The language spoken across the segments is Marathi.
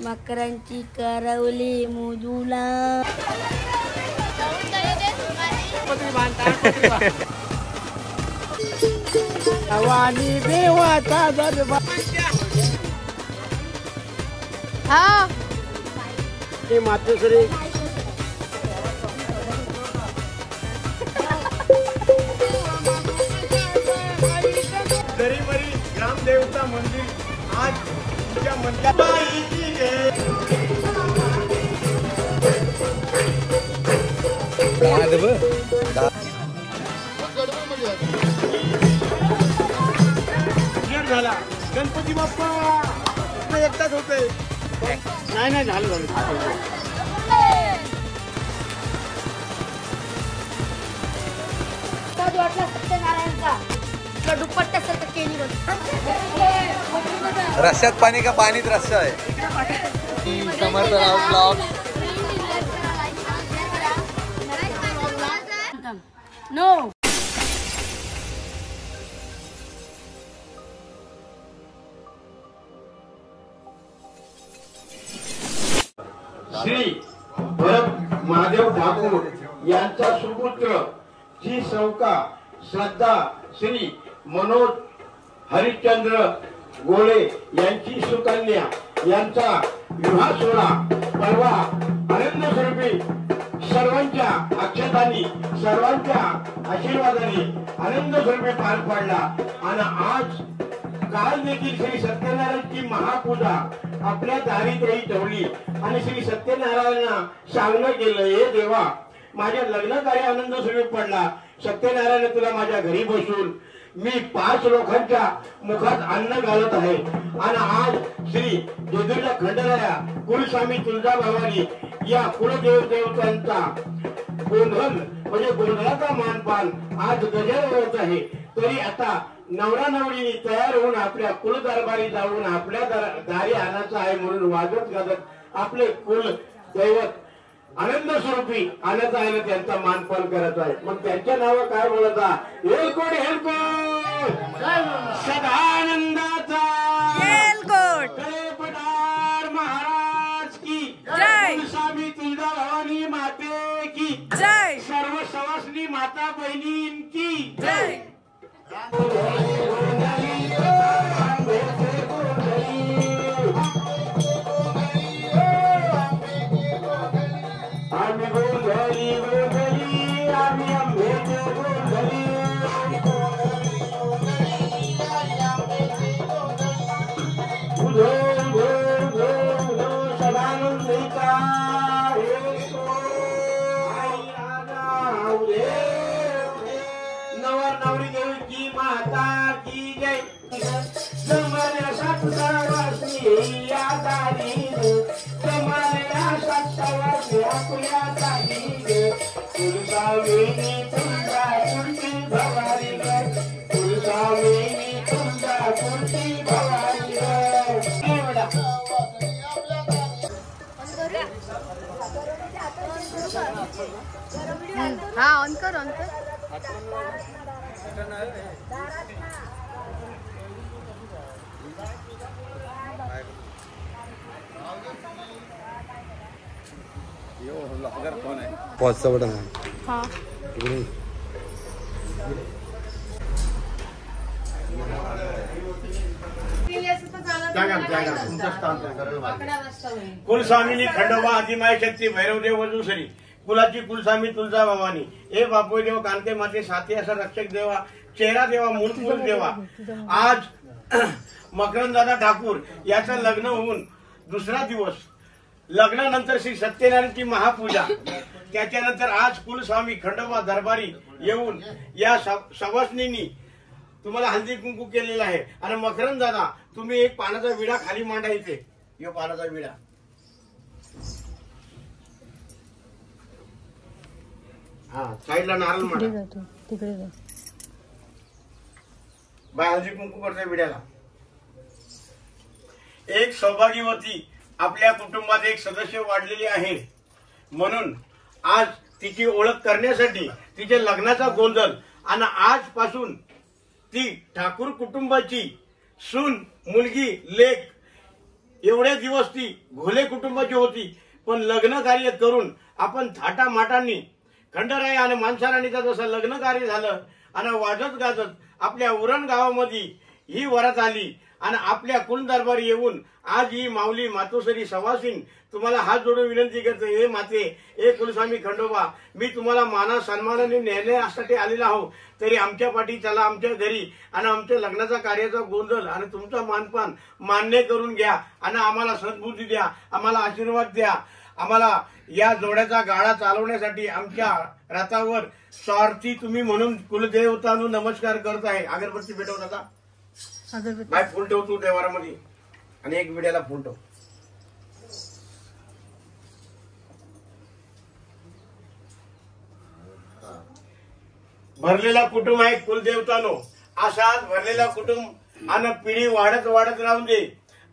मकरांची करवली मुजुला वाणी देवाचा दरबार हा ते मातोश्री गरीबरी ग्रामदेवता मंदिर आज तुझ्या मंदिरात झाला. गणपती बाप्पा एकटाच होते. नाही झालं दुपट्ट्यासारखं केली रस्त्यात पाणी का पाणीच रस्ता आहे. समर्थराव ब्लॉग नो श्री भरत महादेव ठाकूर यांचा सुपुत्र जी सौका श्रद्धा श्री मनोज हरिश्चंद्र गोळे यांची सुकन्या यांचा विवाह सोहळा परवा आनंद स्वरूपी सर्वांच्या अक्षतांनी सर्वांच्या आशीर्वादाने आनंद स्वरूपी पार पडला. आणि आज काल देखील श्री सत्यनारायणची महापूजा आपल्या दारी देई ठेवली आणि श्री सत्यनारायणांना सांगणं केलं, हे देवा माझ्या लग्न कार्य आनंद स्वरूपी पडला. सत्यनारायण तुला माझ्या घरी बसून मी 5 लोकांच्या मुखात अन्न घालत आहे. आणि आज श्री जेजुरीला खंडराया कुलस्वामी तुळजाभवानी या कुलदेवतांचा गोंधळ म्हणजे गोंधळाचा मानपान आज गजर होत आहे. तरी आता नवरा नवरी तयार होऊन आपल्या कुल दरबारी जाऊन आपल्या दारी आणायचं आहे म्हणून वाजत गाजत आपले कुल दैवत आनंद स्वरूपी आनंद आहे त्यांचा मानपान करायचा आहे. मग त्यांच्या नाव काय बोलता हेलकोट हेलकोट सदानंदाचा हेलकोट पठार महाराज की जय. स्वामी तुळजाभवानी माते की जय. सर्व सवासनी माता बहिणी की जय. आम्ही गोंधळी गोंधळी आम्ही आंबेचे गोंधळी उधो उधो उधो उधो सदानंदिका नवर नवरी देवीची माता की जय. जमण्यासाठी सर्वांनी या दारी जमण्यासाठी आपल्या दारी कुलस्वामिनी तुळजा कुर्ती भवानी कुलस्वामिनी तुळजा कुर्ती भवानी. हा ऑन कर ऑन कर. पॉजचा बटन आहे. हा कुलस्वामिनी खंडोबा आदिमाय शक्ती भैरवदेव वजूसरी कुलाची कुलस्वामी तुळजा भवानी हे बापू देव कांते माते साथी असा रक्षक देवा चेहरा देवा मूलपूर देवा. आज मकरंदादा ठाकूर याचं लग्न होऊन दुसरा दिवस. लग्नानंतर श्री सत्यनारायणची महापूजा त्याच्यानंतर आज कुलस्वामी खंडोबा दरबारी येऊन या सवासनींनी तुम्हाला हल्दी कुंकू केलेला आहे. आणि मकरंदादा तुम्ही एक पानाचा विडा खाली मांडा इथे. यो पानाचा विडा हा साईडला नारळ मांडा तिकडे बाय हळदी कुंकू करते विड्याला. एक सौभाग्यवती आपल्या कुटुंबात एक सदस्य वाढलेली आहे म्हणून आज तिची ओळख करण्यासाठी तिच्या लग्नाचा गोंधळ आणि आजपासून ती ठाकूर कुटुंबाची सून मुलगी लेक एवढे दिवस ती घोले कुटुंबाची होती, पण लग्न कार्य करून आपण थाटामाटांनी खंडराय आणि मानसाराणीचं जसं लग्न कार्य झालं आणि वाजत गाजत आपल्या उरण गावामध्ये ही वरात आली आणि आपल्या कुल दरबारी येऊन आज ही माऊली मातोश्री सवासीन तुम्हाला हात जोडून विनंती करते, हे माते, हे कुलस्वामी खंडोबा, मी तुम्हाला माना सन्मानाने नेण्यासाठी आलेला आहो, तरी आमच्या पाठी चला आमच्या घरी आणि आमच्या लग्नाचा कार्याचा गोंधळ आणि तुमचा मानपान मान्य करून घ्या आणि आम्हाला सद्बुद्धी द्या, आम्हाला आशीर्वाद द्या. आम्हाला या जोड्याचा गाडा चालवण्यासाठी आमच्या रथावर स्वार्थी तुम्ही म्हणून कुलदेवतांनो नमस्कार करत आहे. अगरबत्ती भेटवत आता बाय फुल ठेव तू देवारामध्ये आणि एक विड्याला फुल ठेव. भरलेला कुटुंब आहे कुलदेवतानो, असाच भरलेला कुटुंब आणि पिढी वाढत वाढत राहून दे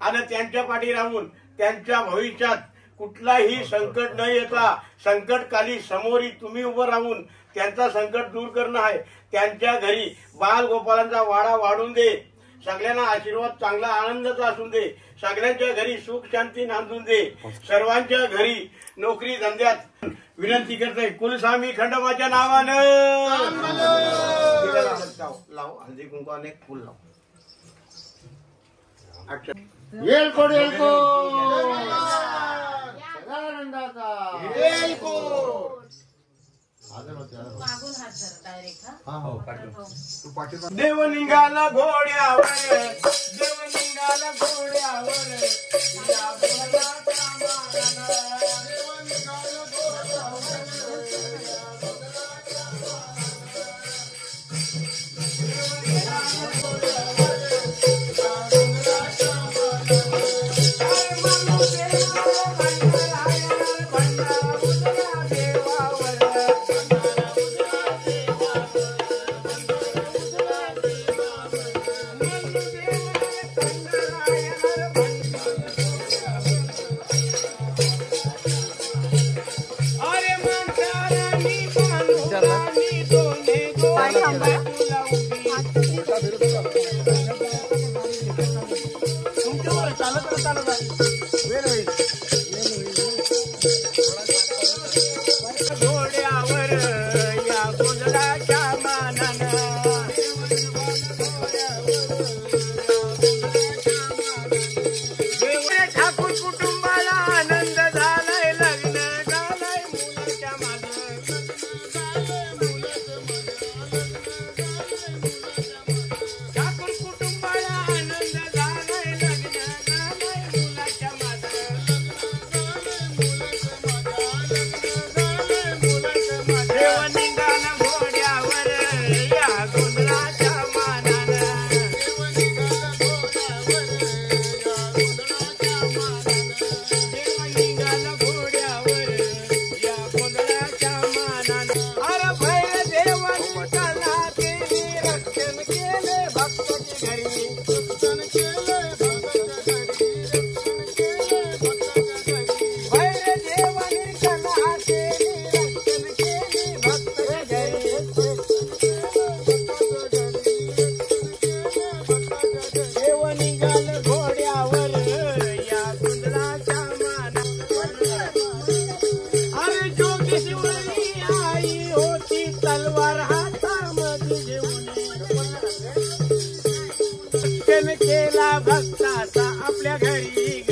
आणि त्यांच्या पाठी राहून त्यांच्या भविष्यात कुठलाही संकट न येता संकटकाली समोरी तुम्ही उभं राहून त्यांचा संकट दूर करणं आहे. त्यांच्या घरी बाल गोपालांचा वाडा वाढून दे, सगळ्यांना आशीर्वाद चांगला आनंदाचा असून दे, सगळ्यांच्या घरी सुख शांती नांदून दे, सर्वांच्या घरी नोकरी धंद्यात विनंती करते कुलस्वामी खंडोबाच्या नावानं. लाव हळदी कुंकू आणि फुल लाव. येलकोट देव निघाला घोड्यावर, देव निघाला घोड्यावर, या बोलाचा मानानं. देव निघाला घोड्यावर, भक्ताचा आपल्या घरी ग,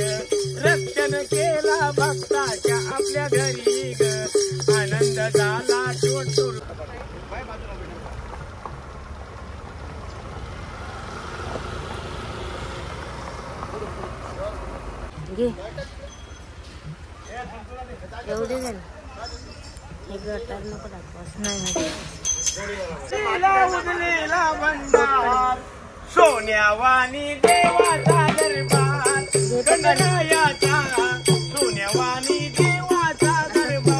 रक्षण केला भक्ताच्या आपल्या घरी ग, आनंद झाला टोटूर. एवढे झाले नको दाखवास नाही. उजलेला भंडार सोन्यावानी देवाचा दरबार, गणरायाचा सोन्यावानी देवाचा दरबार,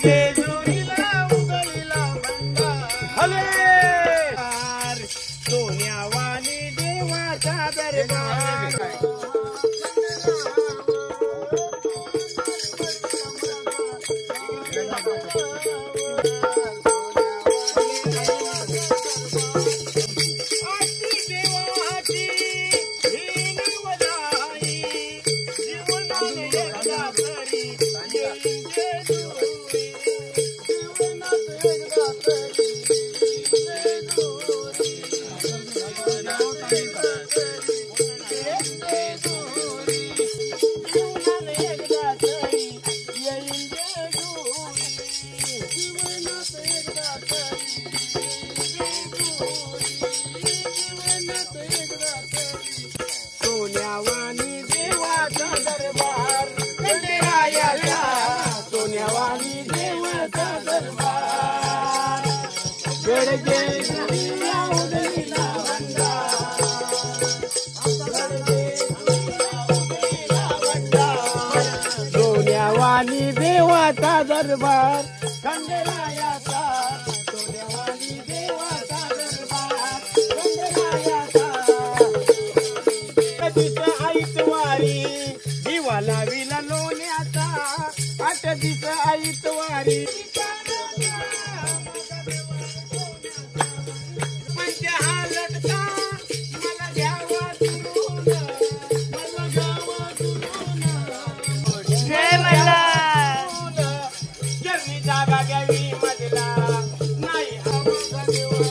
जेजुरीला उजळीला भंडार, सोन्यावानी देवाचा दरबार. देवानी देवाचा दरबार खंडेरायाचा, तो देवानी देवाचा दरबार खंडेरायाचा. दिस ऐतवारी दिवा लाविला लोण्याचा, 8 दिस ऐतवारी म्हणजे हा लटका मला घ्यावा दुरून, मला घ्यावा दुरून. जय मल्हार. जमी जागा घ्यावी मधला नाही हवा देवा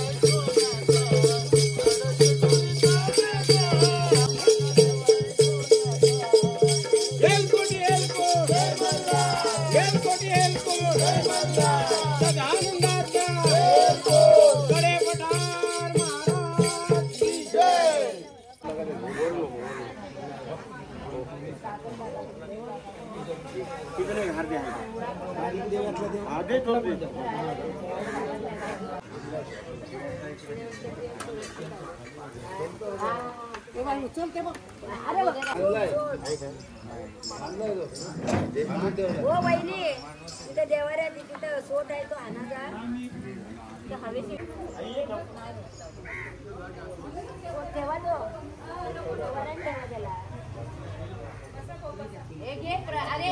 हो बहिणी, तिथे देवाऱ्या तिथं सोट आहे तो आणाचा हवेशी ठेवा तो वरण ठेवा त्याला. अरे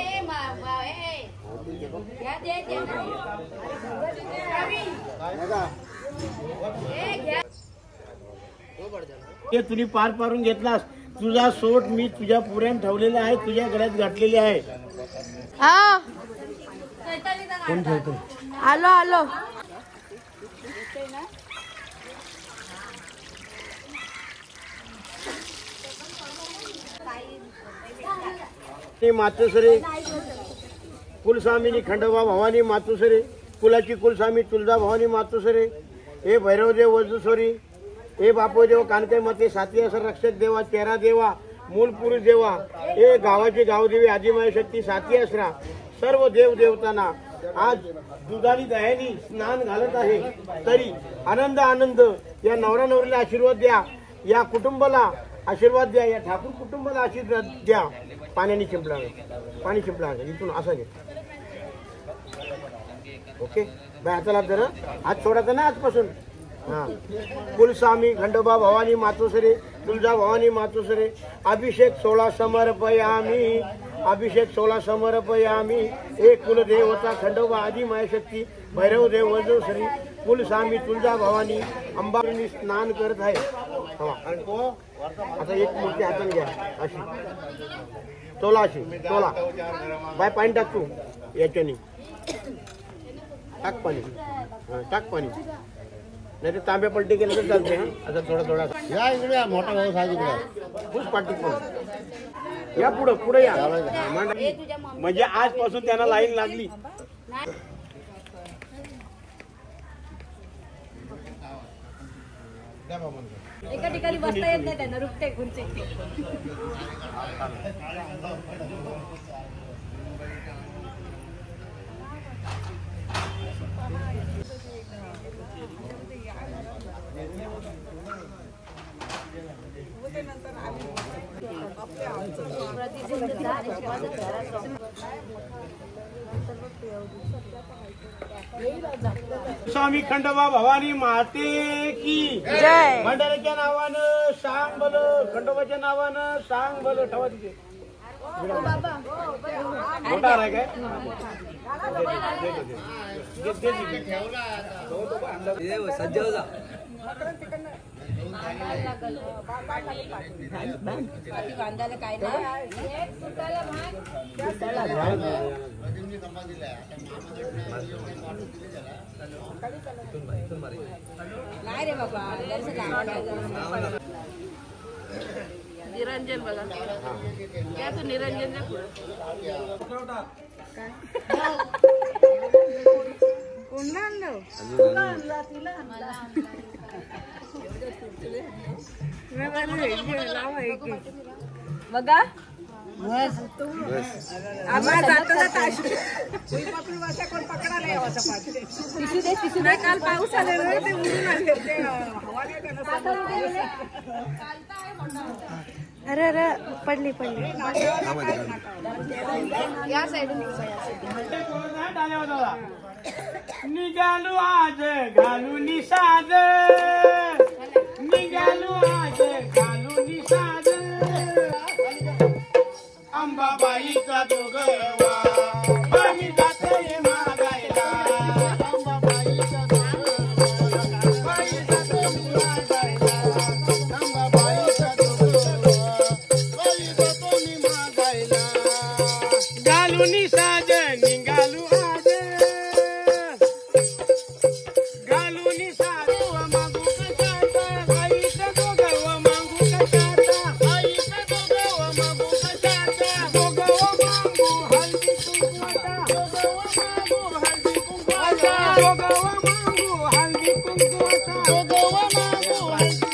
ते तुम्ही पार पाडून घेतलास. तुझा सोट मी तुझ्या पुऱ्यान ठेवलेला आहे, तुझ्या गळ्यात घातलेले आहे. हा आलो आलो. मातोश्री कुलस्वामिनी खंडोबा भवानी मातोश्री, कुलाची कुलस्वामी तुळजा भवानी मातोश्री, हे भैरवदेव वजुश्वरी, हे बापोदेव कानके मते, 7 असर रक्षक देवा, 13 देवा, मूल पुरुष देवा, हे गावाची गावदेवी आदिमाय शक्ती, 7 असरा सर्व देव देवतांना आज दुधानी दह्यानी स्नान घालत आहे. तरी आनंद आनंद या नवरा नवरीला आशीर्वाद द्या, या कुटुंबाला आशीर्वाद द्या, या ठाकूर कुटुंबाला आशीर्वाद द्या. पाण्याने शिंपला पाणी शिंपला इथून असं घे. Okay bye. आता लाभ जरा हात सोडायचा ना आजपासून. हा कुलस्वामी खंडोबा भवानी मातोश्री तुळजा भवानी मातोश्री, अभिषेक 16 समर्पयामी, अभिषेक 16 समर्पयामी. एक कुलदेवता खंडोबा आदि मायशक्ती भैरवदेव वजुश्री कुलस्वामी तुळजा भवानी अंबानी स्नान करत आहे. आता एक मूर्ती हाताने घ्या अशी तोला, अशी तोला बाय. पाणी टाक तू याच्याने, टाक पाणी, टाक पाणी, नाही तर तांब्या पलटी केलं तर चालते. आता थोडा थोडा या इकडे मोठा भाऊ साहेब इकडे खुश पाठी पण या पुढं पुढे या. म्हणजे आजपासून त्यांना लाईन लागली. एका ठिकाणी बसता येत नाही त्यांना, रुपटे खुर्ची. स्वामी खंडोबा भवानी माते की जय. मंडळाच्या नावानं सांग बल, खंडोबाच्या नावानं सांग बल. ठेवा तिथे मोठा आहे काय सज्ज हो जा. बांधायला काय नाही. नाही रे बाबा, निरंजन बघा क्या तू निरंजन कोणला आणलं बघा काल पाऊस आलेला ते उडून आले. अरे अरे पडली पडली या साईडून निघालू आज घालून साज निघालू आज घालून साज अंबाबाईचा दोघवा आम्ही जाते मागायला अंबाबाईचा घालून साज निघालू आज घालून साज मागू कशाचा आईचा दोघवा मागू कशाचा आईचा दोघवा मागू कशाचा दोघवा मागू हल्दी कुंकवाचा दोघवा मागू हल्दी कुंकवाचा दोघवा मागू हल्दी कुंकवाचा दोघवा मागू हल्दी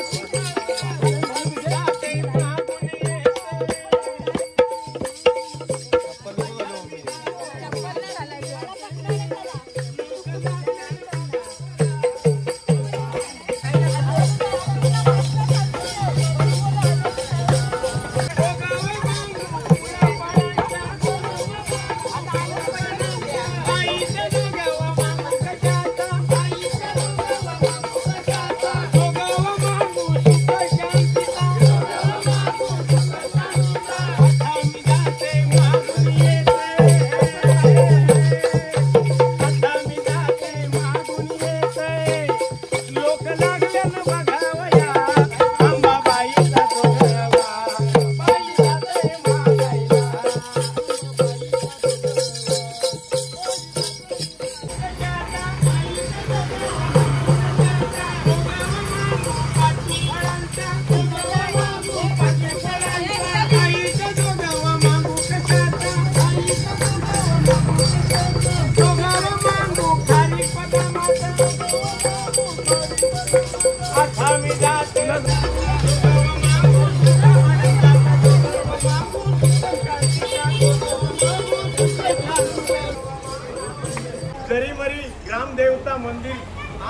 जरीमरी ग्रामदेवता मंदिर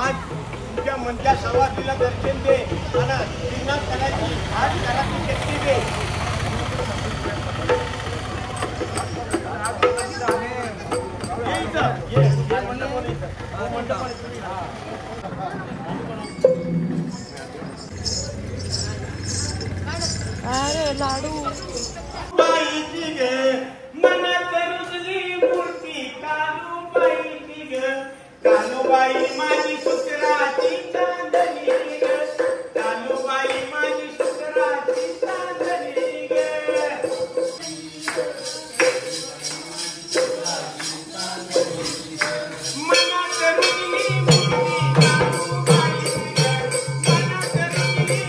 आज तुमच्या मनच्या सवासीला दर्शन दे आणि श्रीनाथ करायची आज करायची शक्ती दे अरे लाडू बाईची ग मनात रुजली मूर्ती कालूबाईची ग कालूबाई माझी सुकराची चांदणी ग कालूबाई माझी सुकराची चांदणी ग मनात रुजली मूर्ती कालूबाईची ग मनात रुजली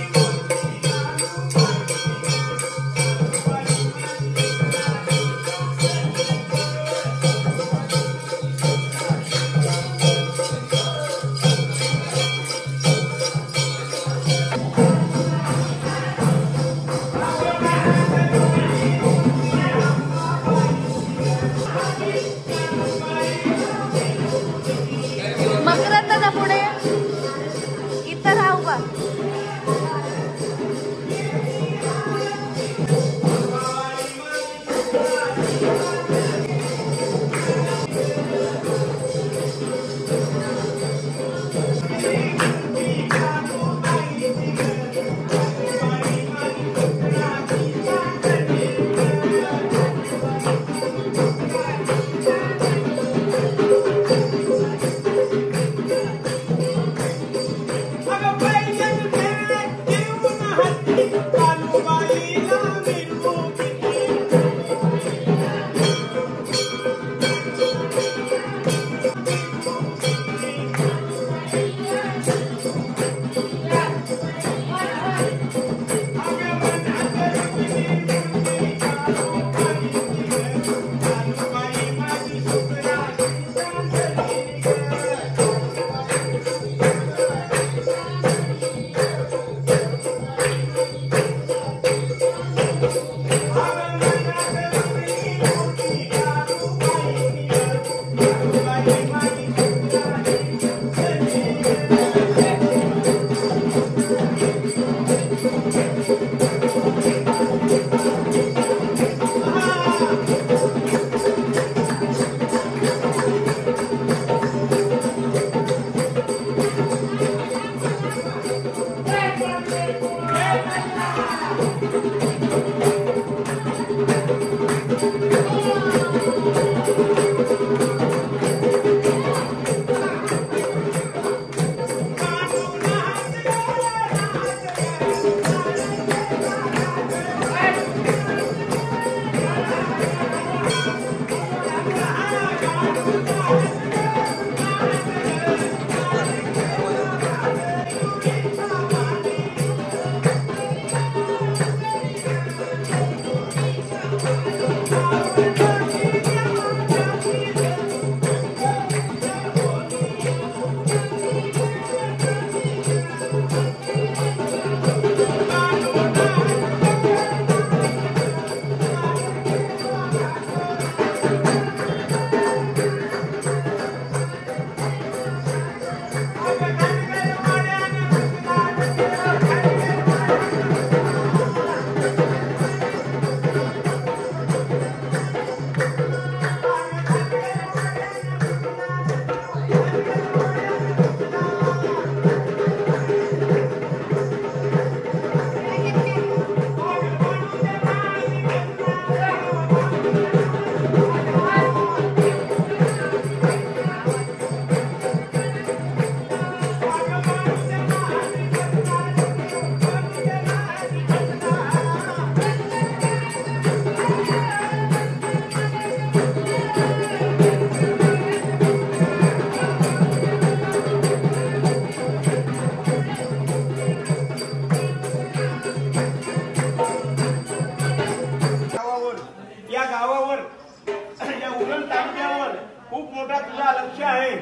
मोठा तुझा लक्ष आहे.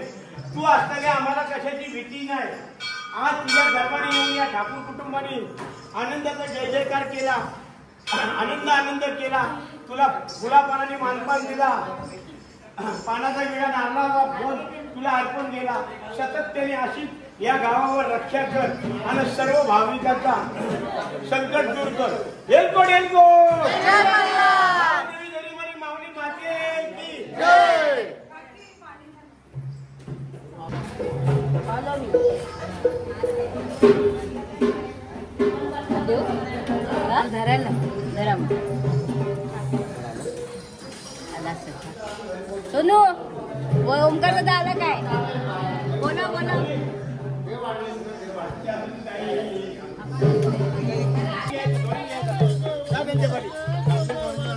तू असताना आम्हाला कशाची भीती नाही. आज तुझ्या दरबारी येऊन या ठाकूर कुटुंबाने आनंदाचा जय जयकार केला, आनंद केला. तुला फुलापानाने मानपान दिला, पानाचा विडा नारळाचा फोन तुला अर्पण केला. सातत्याने अशीच या गावावर रक्षा कर आणि सर्व भाविकांचा संकट दूर कर. एलकोट एलकोट माऊली माते की जय. सोनू ओमकार दादा आला काय? बोला बोला.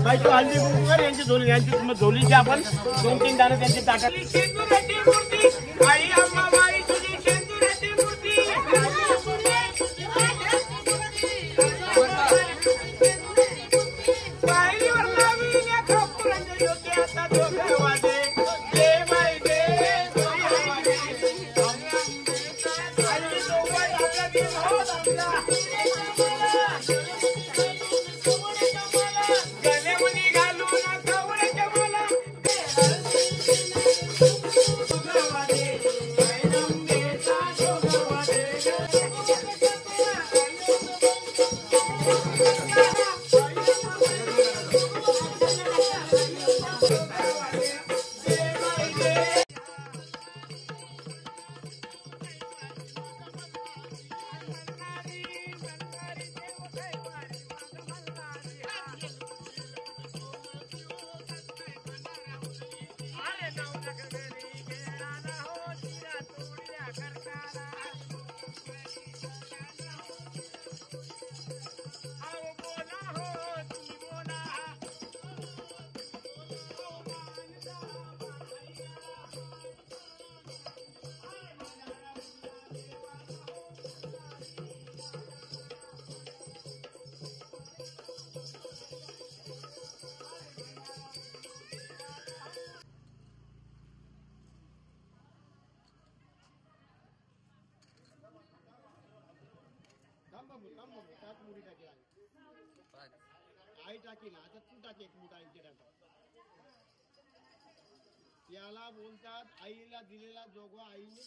बायको हल्दी कुंकूकर यांची झोली, यांची झोलीची आपण 2-3 दाणे त्यांची ताटात. आई अंबाबाई तुझी शेंदुराची मूर्ती, पायरीवर लावी या कपुरांच्या डोक्यात डोके वाटे. दे बाई दे, आई सोबत आपला दिन होत आपला. गलेमणी घालून कवड्याच्या मला आई टाकी ना, आता तू टाक एक मुठा आईचे टाका. याला बोलतात आईला दिलेला जोगवा आईने.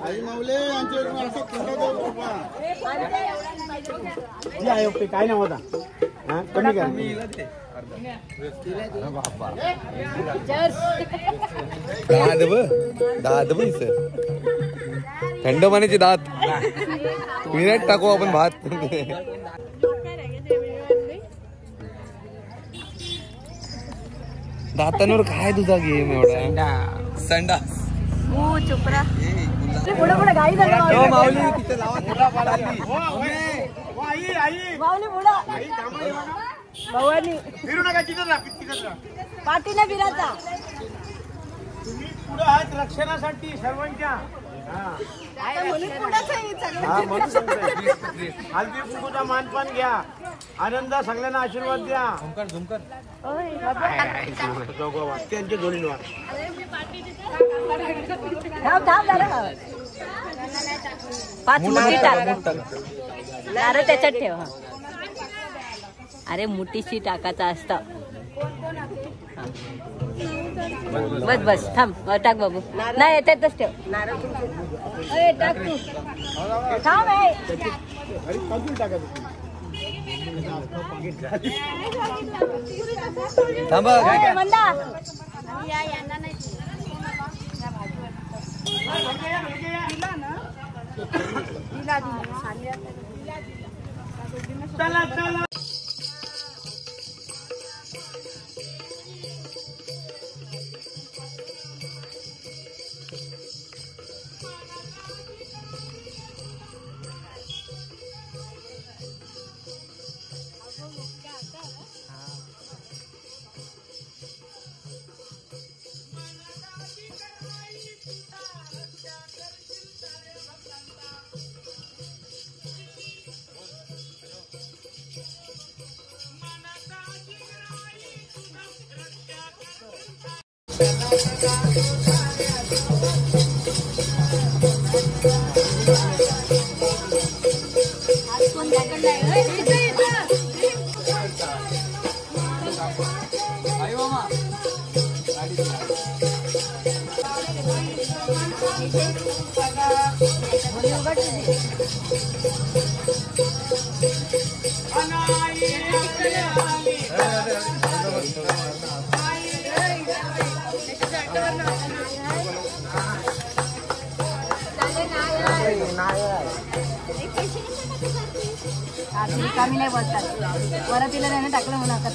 आई माऊले यांच्याकडून असं कुठं जाऊ बाबा. काय नाव होता कमी कर. दात पण सर थंड पाण्याची दात मिनिट टाकू आपण भात. दातांवर काय तुझा गेम एवढा संडास चुपरा पुढे पुढे गाडी हो माऊली तिथे लावा माऊली पुढं भवानी फिरू नका तिथं राहा पाठीला फिरायचा तुम्ही पुढे आहात रक्षणासाठी सर्वांच्या हलदी कुंकूचा मानपान घ्या आनंद सगळ्यांना आशीर्वाद द्या त्यांच्या जोडीने पाच मुठी टाक नारळ त्याच्यात ठेव अरे मुठीशी टाकायचा असता बस बस थांब टाक बाबू नाही येतातच ठेव टाक तू थांब मंदा चला चला कमी नाही बोलतात परत तिला त्याने टाकलं म्हणून आता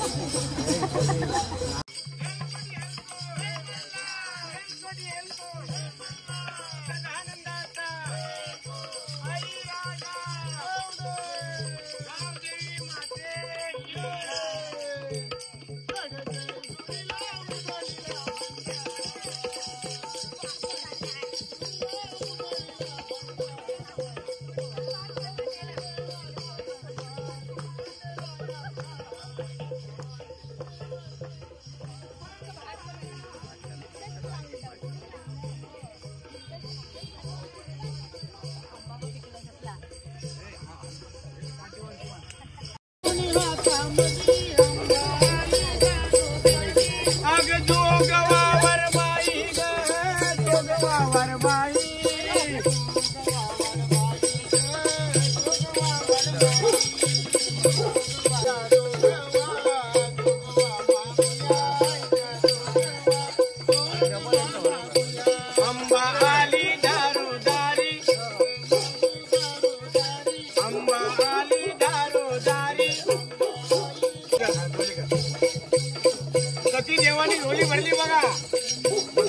देवानी झोली भरली बघा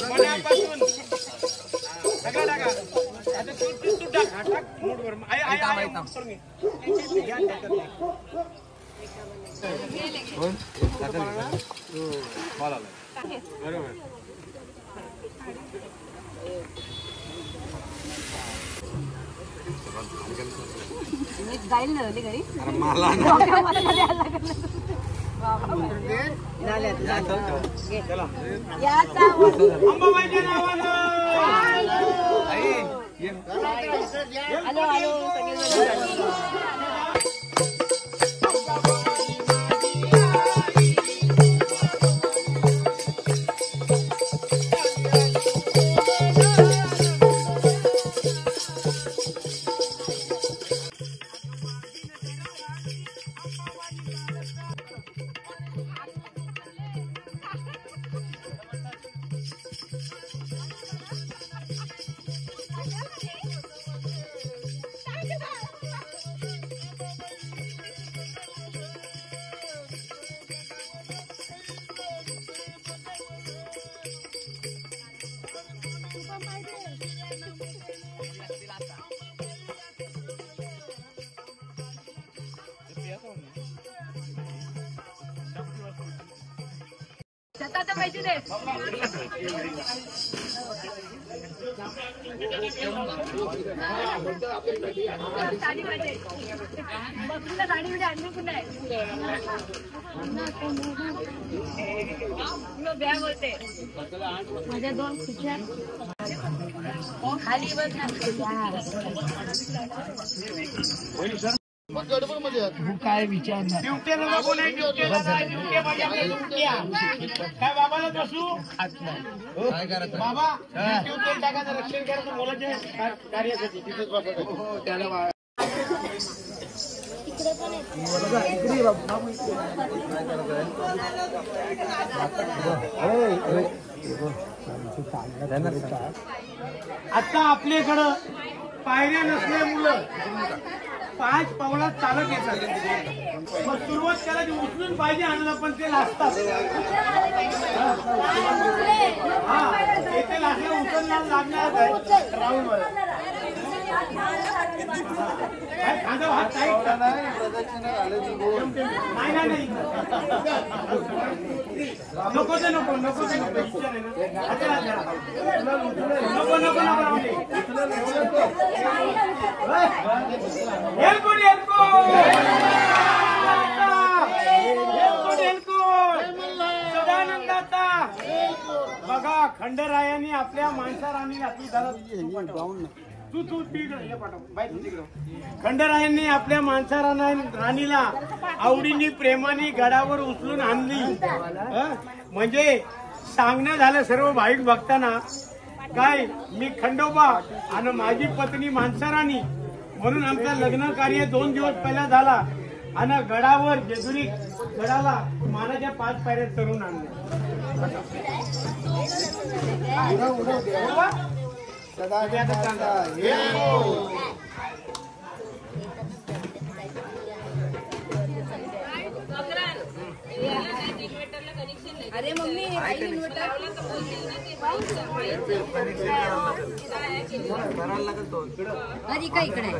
मनापासून सगळं टाका आता तू टाक मूड वर बरोबर जाईल ना घरी मला अंबाबाईच्या नावानं स्वतःचे पैसे दे. साडी पाहिजे. साडी मध्ये आणली कुठे आहे? बॅग होते माझ्या 2 खुर्च्या खाली बघ ना. काय विचारणार काय बाबाला बसू काय करायचं बाबा टाकायचं रक्षण करायचं मुलाच्या कार्यासाठी तिथेच बसायचं. त्याला आता आपल्याकडं पायऱ्या नसल्यामुळं 5 पावलात चालत येतात. मग सुरुवात करायची उचलून पाहिजे आणलं पण ते लाजतात. हा ते लाजलं उचलणार लागणार काय राऊंड वर खांदा हात टाईट नाही नको ते नको नको ते नको नको नको सदानंदाचा बघा खंडरायाने आपल्या माणसा राणी आपली खंडरायांनी आपल्या माणसा राणीला आवडीने प्रेमाने गडावर उचलून आणली. म्हणजे सांगणं झालं सर्व भाविक भक्तांना काय मी खंडोबा आणि माझी पत्नी माणसा राणी म्हणून आमचा लग्न कार्य 2 दिवस पहिला झाला आणि गडावर जेजुरी गडाला मानाच्या 5 पायऱ्या चढून आणल्या. अरे मम्मी अरे काय इकडे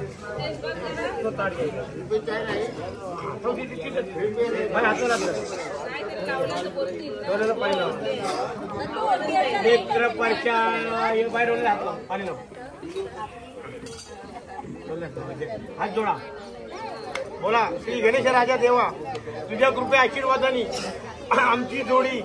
नेत्र परशा बाहेर पाणी हात जोडा. बोला श्री गणेश राजा देवा तुझ्या कृपे आशीर्वादाने आमची जोडी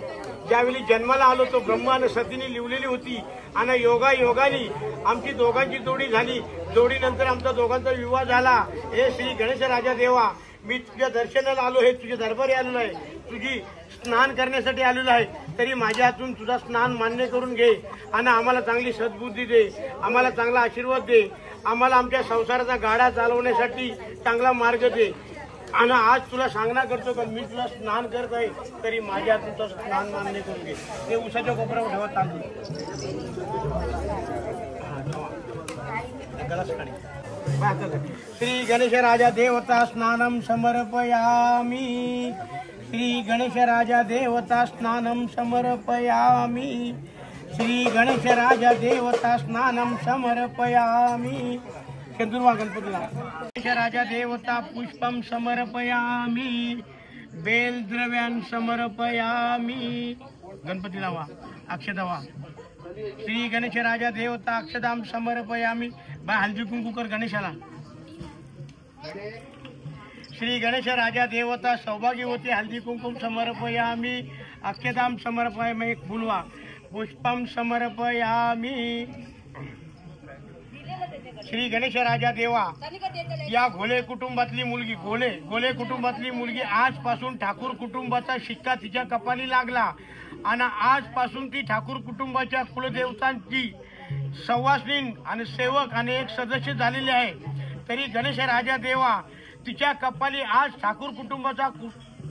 ज्यावेळी जन्माला आलो तो ब्रह्मा आणि सतीने लिवलेली होती आणि योगाने आमची दोघांची जोडी झाली. जोडीनंतर आमचा दोघांचा विवाह झाला. हे श्री गणेश राजा देवा मी तुझ्या दर्शनाला आलो आहे, तुझ्या दरबारी आलेलो आहे, तुझी स्नान करण्यासाठी आलेलो आहे. तरी माझ्या हातून तुझा स्नान मान्य करून घे आणि आम्हाला चांगली सद्बुद्धी दे, आम्हाला चांगला आशीर्वाद दे, आम्हाला आमच्या संसाराचा गाडा चालवण्यासाठी चांगला मार्ग दे. आणि आज तुला सांगणं करतो का मी तुला स्नान करत आहे तरी माझ्या हातून तुझं स्नान मान्य करून घे. ते उसाच्या कोपऱ्यावर ठेवा तांदूळ. श्री गणेश राजा देवता स्नानम समर्पयामी. श्री गणेश राजा देवता स्नानम समर्पयामी. श्री गणेश राजा देवता स्नानम समर्पयामी. चंदुर्वा गणपतीला गणेश राजा देवता पुष्पम समर्पयामी. बेल द्रव्यान समर्पयामी. गणपतीला वा अक्षता वा. श्री गणेश राजा देवता अक्षदाम समर्पयामी. बा हल्दी कुंकू कर गणेशाला. श्री गणेश राजा देवता सौभाग्यवती हल्दी कुंकुम समर्पयामी. अक्षदाम समर्पयामी. एक फुलवा पुष्पम समर्पयामी. श्री गणेश राजा देवा या घोले कुटुंबातली मुलगी घोले कुटुंबातली मुलगी आजपासून ठाकूर कुटुंबाचा शिक्का तिच्या कपाली लागला आणि आजपासून ती ठाकूर कुटुंबाच्या कुलदेवतांची सवासनीन आणि सेवक आणि एक सदस्य झालेले आहे. तरी गणेश राजा देवा तिच्या कपाली आज ठाकूर कुटुंबाचा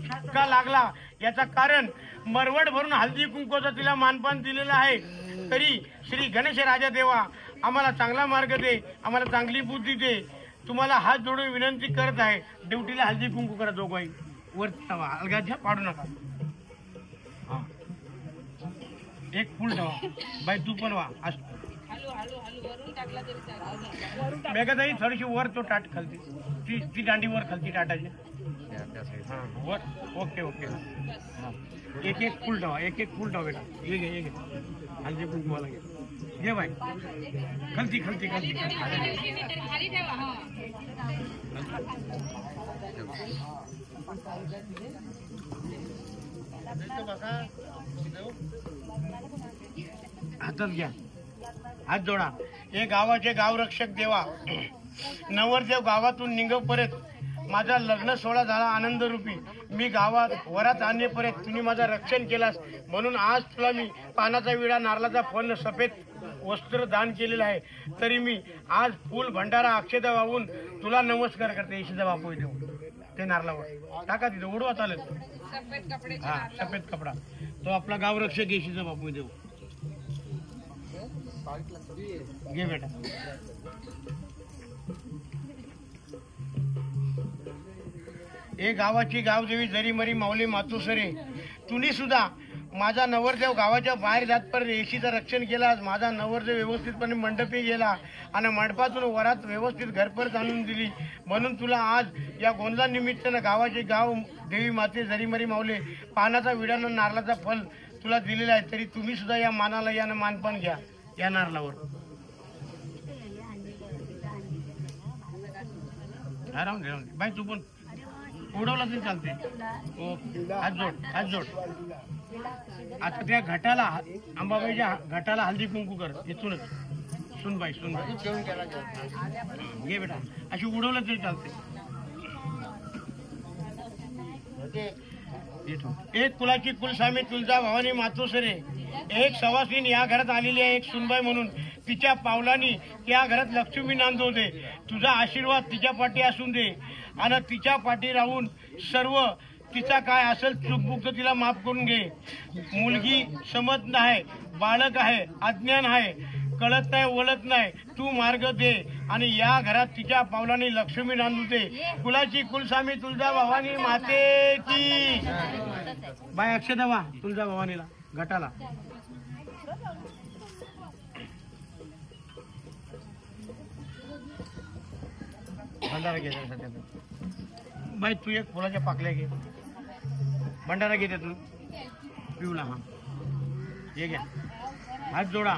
शिक्का लागला. याचा कारण मरवड भरून हल्दी कुंकूचा तिला मानपान दिलेला आहे. तरी श्री गणेश राजा देवा आम्हाला चांगला मार्ग दे, आम्हाला चांगली बुद्धी दे. तुम्हाला हात जोडून विनंती करत आहे. ड्युटीला हल्दी कुंकू करा दोघाही वरती ठेवा. अलगाच्या पाडू नका. एक फुल ठेवा बाई तू पण वा. मेघाताई थोडीशी वर तो टाट खालते ती दांडीवर खालची टाटाची हां वर ओके ओके हां एक एक फुल ठेवा एक फुल ठेवा बेटा ये घे हलदी कुंकवाला घे बाई खालती हातात घ्या हात जोडा. हे गावाचे गावरक्षक देवा नवरदेव गावातून निघेपर्यंत माझा लग्न सोहळा झाला आनंद रूपी. मी गावात वरात आणेपर्यंत तुम्ही माझं रक्षण केलास म्हणून आज तुला मी पानाचा विडा नारळाचा फळ सफेद वस्त्र दान केलेलं आहे. तरी मी आज फुल भंडारा अक्षता वाहून तुला नमस्कार करते. येशीचा बापू देऊ ते नारळावर टाका तिथे उडवा चालेल. हा सफेद कपडा तो आपला गावरक्षक येशीचा बापू देऊ घे बेटा. हे गावाची गावदेवी जरीमरी माऊली मातोश्री तुम्ही सुद्धा माझा नवरदेव गावाच्या बाहेर जातपर्यंत येशीचं रक्षण केला. माझा नवरदेव व्यवस्थितपणे मंडपी गेला आणि मंडपातून वरात व्यवस्थित घरपर्यंत आणून दिली म्हणून तुला आज या गोंधळा निमित्तानं गावाचे गाव देवी माते जरीमरी माऊली पानाचा विडानं नारळाचा फल तुला दिलेला आहे. तरी तुम्ही सुद्धा या मानाला यानं मानपान घ्या या नारळावर. राहून दे बाई तू पण उडवला तरी चालते. ओके हात जोड. आता त्या घाटाला अंबाबाईच्या घाटाला हल्दी कुंकू कर इथूनच सुनबाई घे बेटा अशी उडवलं तरी चालते. एक कुलाची कुलस्वामी तुळजा भवानी मातोश्री एक सवासीन या घरात आलेली आहे. एक सुनबाई म्हणून तिच्या पावलांनी त्या घरात लक्ष्मी नांदवते. तुझा आशीर्वाद तिच्या पाठी असून दे आणि तिच्या पाठी राहून सर्व तिचा काय असेल चुकबुक तिला माफ करून घे. मुलगी समज नाही बालक आहे अज्ञान आहे कळत नाही वळत नाही तू मार्ग दे आणि या घरात तिच्या पावलांनी लक्ष्मी नांदू दे. कुलाची कुलस्वामी तुळजा भवानी माते की बाय अक्षता वा तुळजा भवानीला घटाला. भंडारा घे सध्या बाई तू एक फुलाच्या पाकल्या घे भंडारा घे तू पिवला हा हे घ्या. हात जोडा.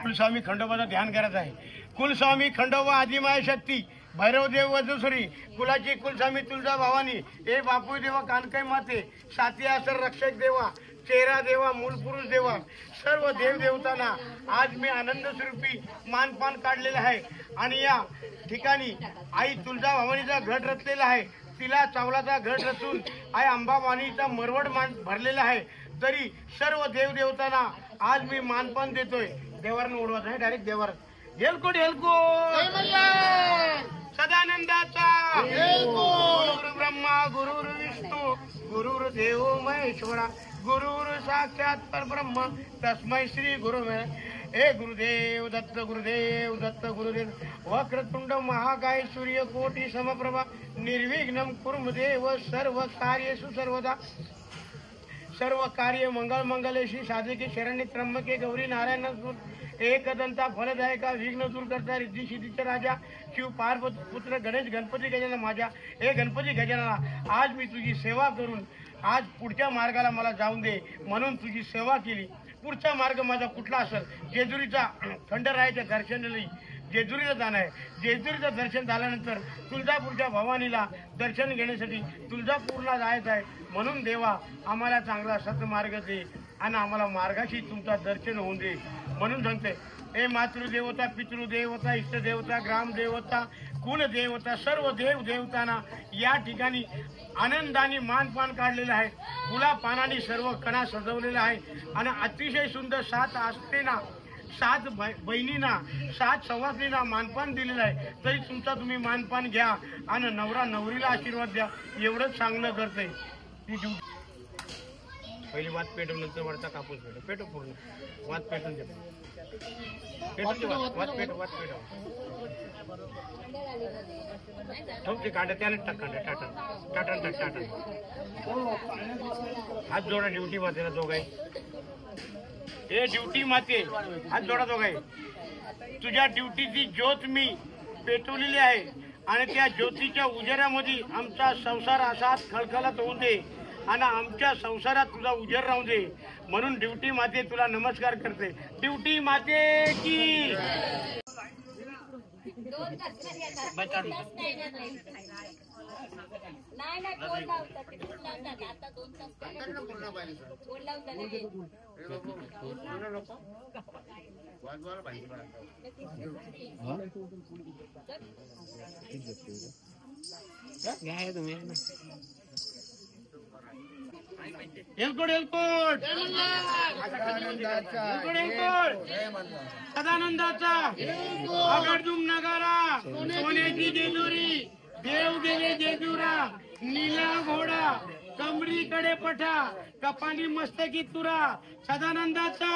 कुलस्वामी खंडोबाचं ध्यान करायचं आहे. कुलस्वामी खंडोबा आदिमाय शक्ती भैरवदेव वजुश्री कुलाची कुलस्वामी तुळजा भवानी हे बापू देवा कानकाई माते साती असर रक्षक देवा चेहरा देवा मूलपुरुष देवा सर्व देवदेवतांना आज मी आनंद स्वरूपी मानपान काढलेलं आहे. आणि या ठिकाणी आई तुळजा भवानीचा घट रचलेला आहे. तिला चावलाचा घट रचून आई अंबाबाईचा मरवड मान भरलेला आहे. तरी सर्व देवदेवतांना आज मी मानपान देतोय. देवारनं उडवत आहे डायरेक्ट देवार हेलको सदानंदाचा गुरुर ब्रह्मा गुरुर विष्णू गुरुर देव महेश्वरा गुरुर साक्षात परब्रह्म तस्मै श्री गुरु. हे गुरुदेव दत्त गुरुदेव दत्त गुरुदेव वक्रतुंड महाकाय सूर्य कोटी समप्रभा निर्विघ्नं कुरु देव सर्व कार्येषु सर्वदा सर्व कार्य मंगल मंगलेशी साधिके शरण्ये त्र्यंबके गौरी नारायण एकदंता फलदायका विघ्न दूर करता रिद्धी सिद्धीचा राजा शिव पार्वती पुत्र गणेश गणपती गजानन माझ्या हे गणपती गजानना आज मी तुझी सेवा करून आज पुढच्या मार्गाला मला जाऊन दे म्हणून तुझी सेवा केली. पुढचा मार्ग माझा कुठला असेल जेजुरीचा खंडरायाच्या दर्शनाला जेजुरीला जाणं आहे. जेजुरीचं दर्शन झाल्यानंतर तुळजापूरच्या भवानीला दर्शन घेण्यासाठी तुळजापूरला जायचं आहे. म्हणून देवा आम्हाला चांगला सत्मार्ग दे आणि आम्हाला मार्गाशी तुमचा दर्शन होऊन दे म्हणून सांगते. हे मातृदेवता पितृदेवता इष्टदेवता ग्रामदेवता कुलदेवता सर्व देव देवतांना या ठिकाणी आनंदाने मानपान काढलेलं आहे. फुला पानाने सर्व कणा सजवलेला आहे आणि अतिशय सुंदर 7 आस्तेना 7 बहिणींना 7 सवासनींना मानपान दिलेलं आहे. तरी तुमचा तुम्ही मानपान घ्या आणि नवरा नवरीला आशीर्वाद द्या एवढंच सांगणं करते. पहिली वात पेटव नंतर वरचा कापूस पेटव पूर्ण वात पेटून दे वात पेटव ठोकते कांड त्याने टाक टाटा हात जोडा ड्युटी मातेला दोघाई. हे ड्युटी माते हात जोडा दोघाई. तुझ्या ड्युटीची ज्योत मी पेटवलेली आहे आणि त्या ज्योतीच्या उजेरामध्ये आमचा संसार असाच खळखळत होऊन दे आणि आमच्या संसारात तुझा उजेर राहू दे म्हणून ड्युटी माते तुला नमस्कार करते. ड्युटी माते की एलकोट एलकोट सदानंदाचा आगडजुम नगारा सोन्याची जेजुरी देव गेले जेजुरा नीला घोडा कमरीकडे पठा कपाली मस्तकी तुरा सदानंदाचा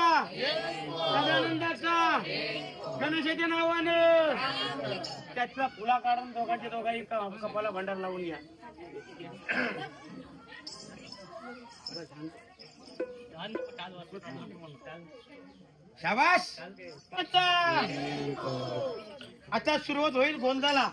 गणेशाच्या नावानं त्यातला फुला काढून दोघांही कपाला भंडार लावून या. शाबास. आता सुरुवात होईल गोंधाला.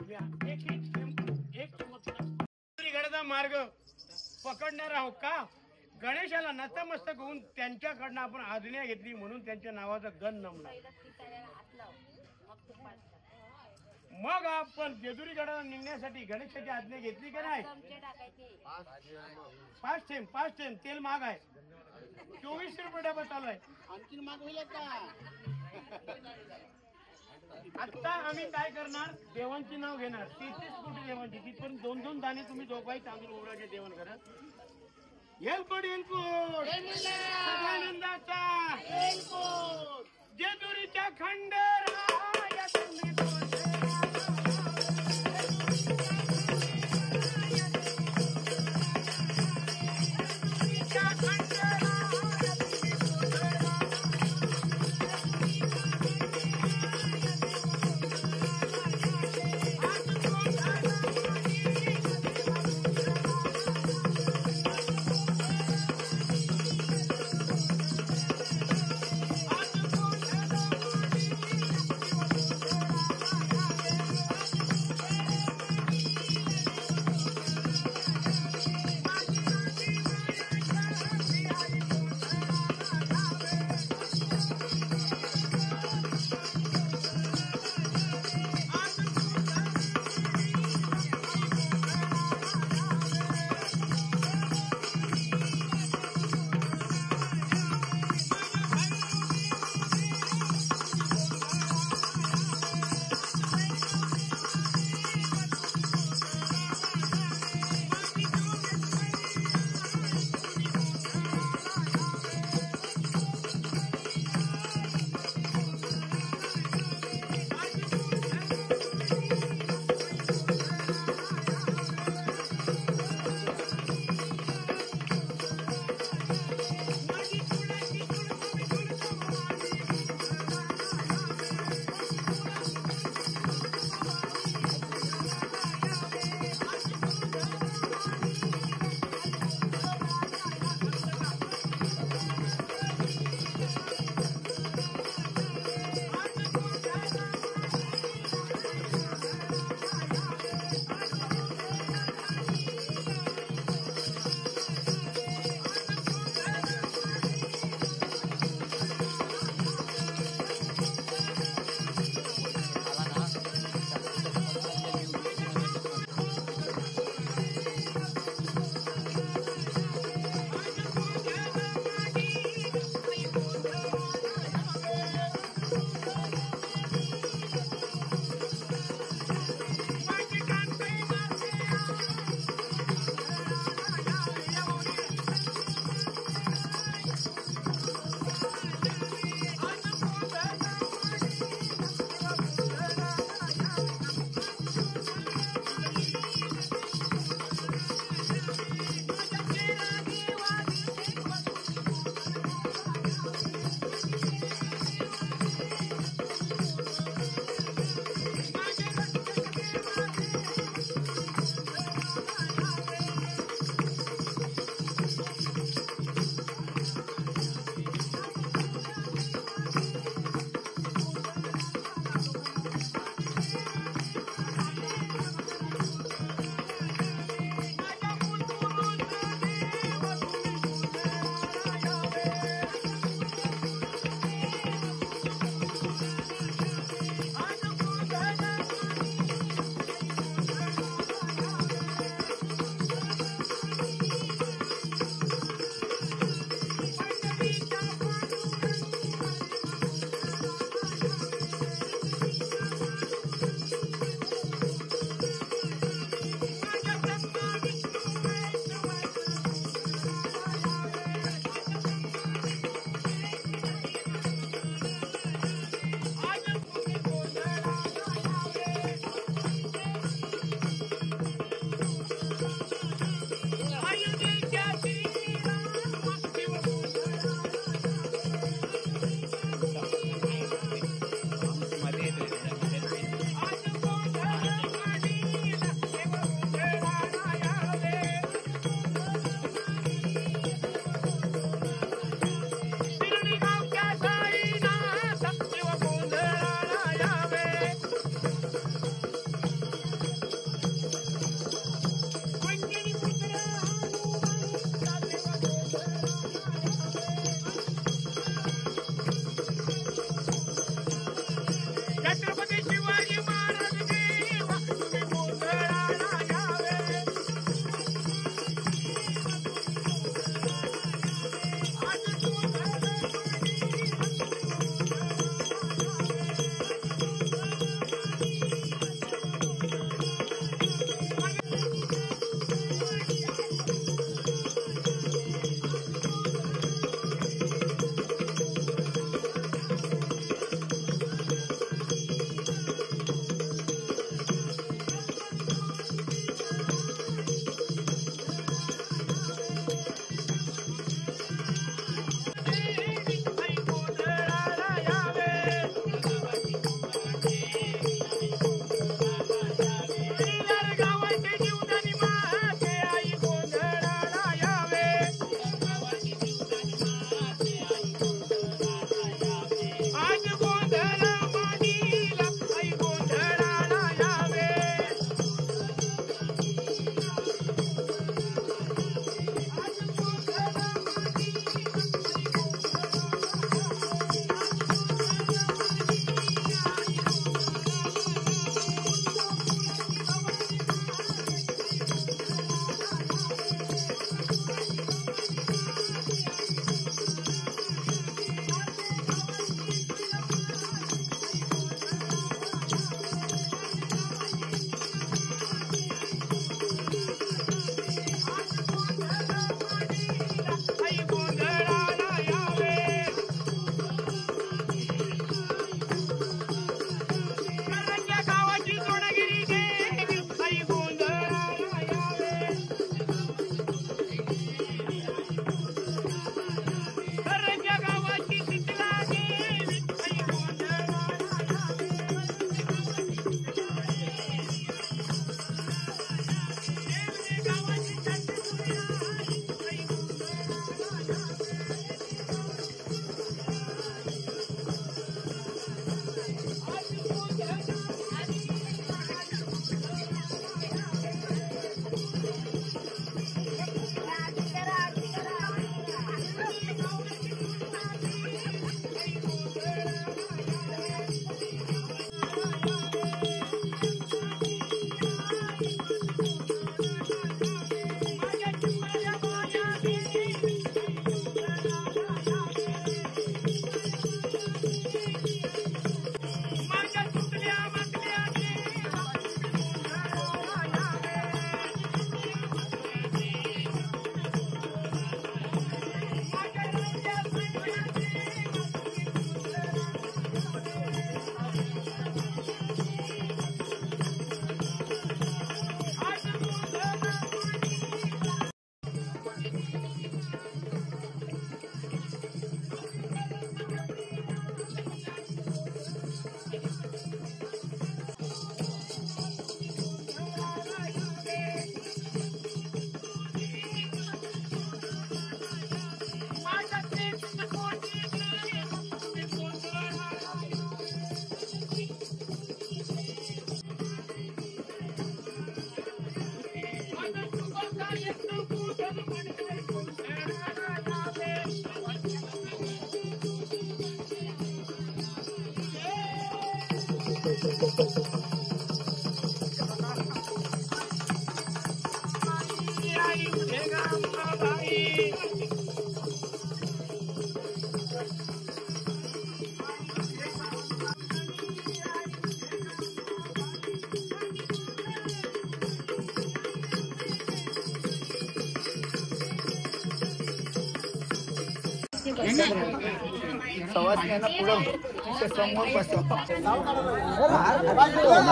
चमच घ्या. एक चमच गडाचा मार्ग पकडणार आहोत का? गणेशाला नतमस्तक होऊन त्यांच्याकडनं आपण आज्ञा घेतली म्हणून त्यांच्या नावाचा गण नमला. मग आपण जेजुरी गडाला निघण्यासाठी गणेशाची आज्ञा घेतली का नाही? 5 थेंब तेल महाग आहे. 24 रुपये डबा चालू आहे. आणखी महाग होईल का? आता आम्ही काय करणार? देवांची नाव घेणार. 33 कोटी देवांची. तिथपर्यंत 2-2 दाणे तुम्ही दोघाही तांदूळ ओढाचे देवण करा. येलकोट सदानंदाचा जेजुरीच्या खंडराया तुम्ही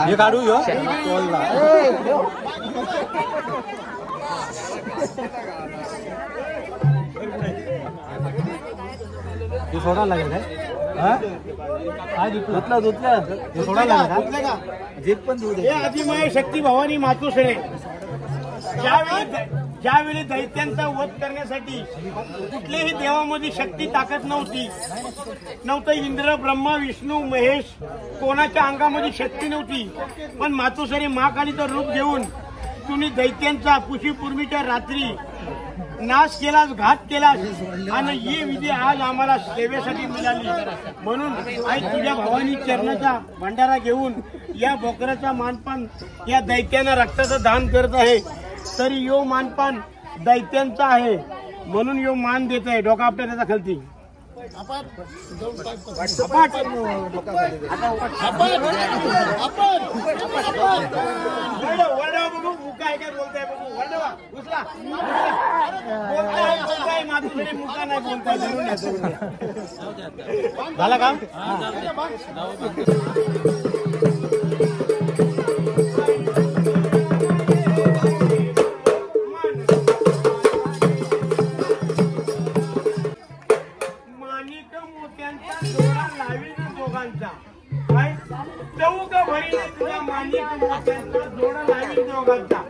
हे काढू यो हे सोडा लागेल काय धुतलं सोडा लागेल का जीत पण दूध हे आदिमाय शक्ती भवानी मातोश्री ज्यावेळी दैत्यांचा वध करण्यासाठी कुठल्याही देवामध्ये शक्ती ताकद नव्हतं इंद्र ब्रह्मा विष्णू महेश कोणाच्या अंगामध्ये शक्ती नव्हती पण मातोश्री महाकालीचं रूप घेऊन तुम्ही दैत्यांचा पुशीपूर्वीच्या रात्री नाश केलास घात केलास आणि ही विधी आज आम्हाला सेवेसाठी मिळाली म्हणून आई तुझ्या भवानी चरणाचा भंडारा घेऊन या बोकराचा मानपान या दैत्यांना रक्ताचं दान करत आहे तरी यो मानपान दैत्यांचा आहे म्हणून यो मान देत आहे डोका आपल्या त्याचा खालती वरडवा बघू मुका आहे काय बोलताय बघू वरडवा उचला बोलताय मातोश्री मुका नाही बोलताय जरूर झाला काम चौक भरी तुझ्या मानिक मोत्यांचा जोडा लावी दोघांचा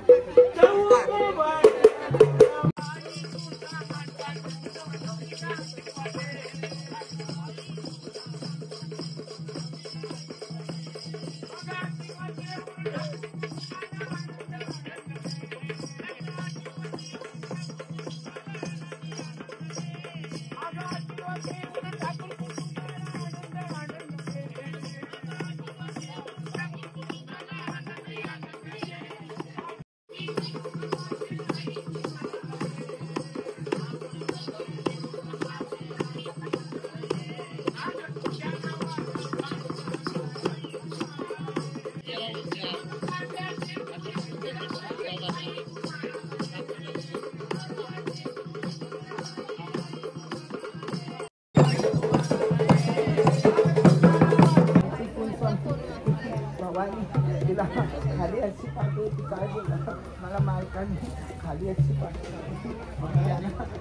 खाली अशी पाठवली काय बोला मला मालकाने खाली अशी पाठवली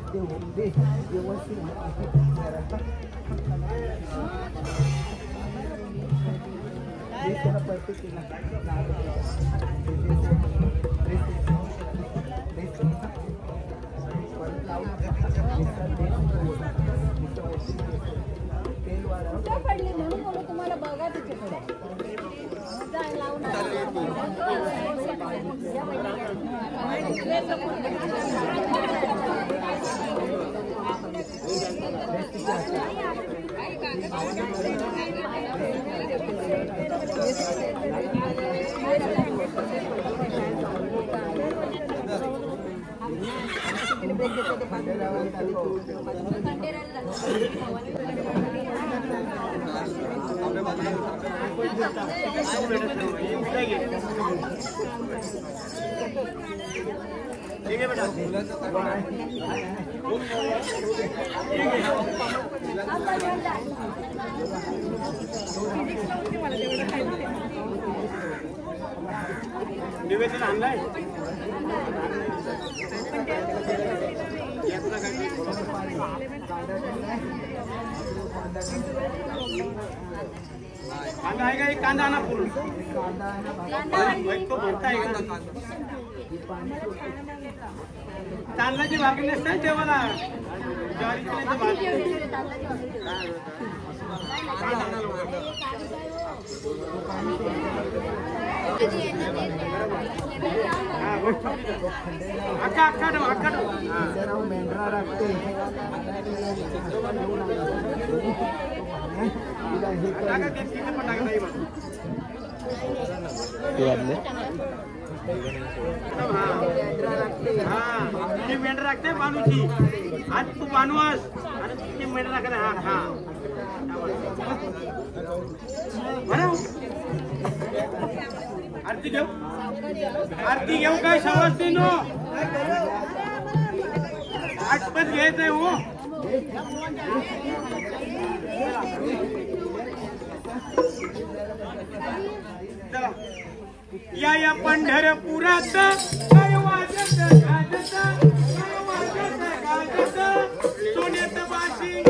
ते होऊन दे व्यवस्थित पडली म्हणून तुम्हाला बघा तिच्याकडे ठीक है बेटा निवेदन आणलाय कांदा आहे का एक कांदा आणा पूर्ण तो भरता आहे का तांदळाची भाकरी नसते जेवायला ज्वारीची नाही तर भाकरी मेंढरा राखते मेंढर राखते बानूची आज तू बानूस आणि मेंढर राखते हा हा आरती घेऊ काय समजते नो आठपत घ्यायचंय हो चला या पंढरपुरात काय वाजत गाजत काय वाजत गाजत सोन्यात बाशी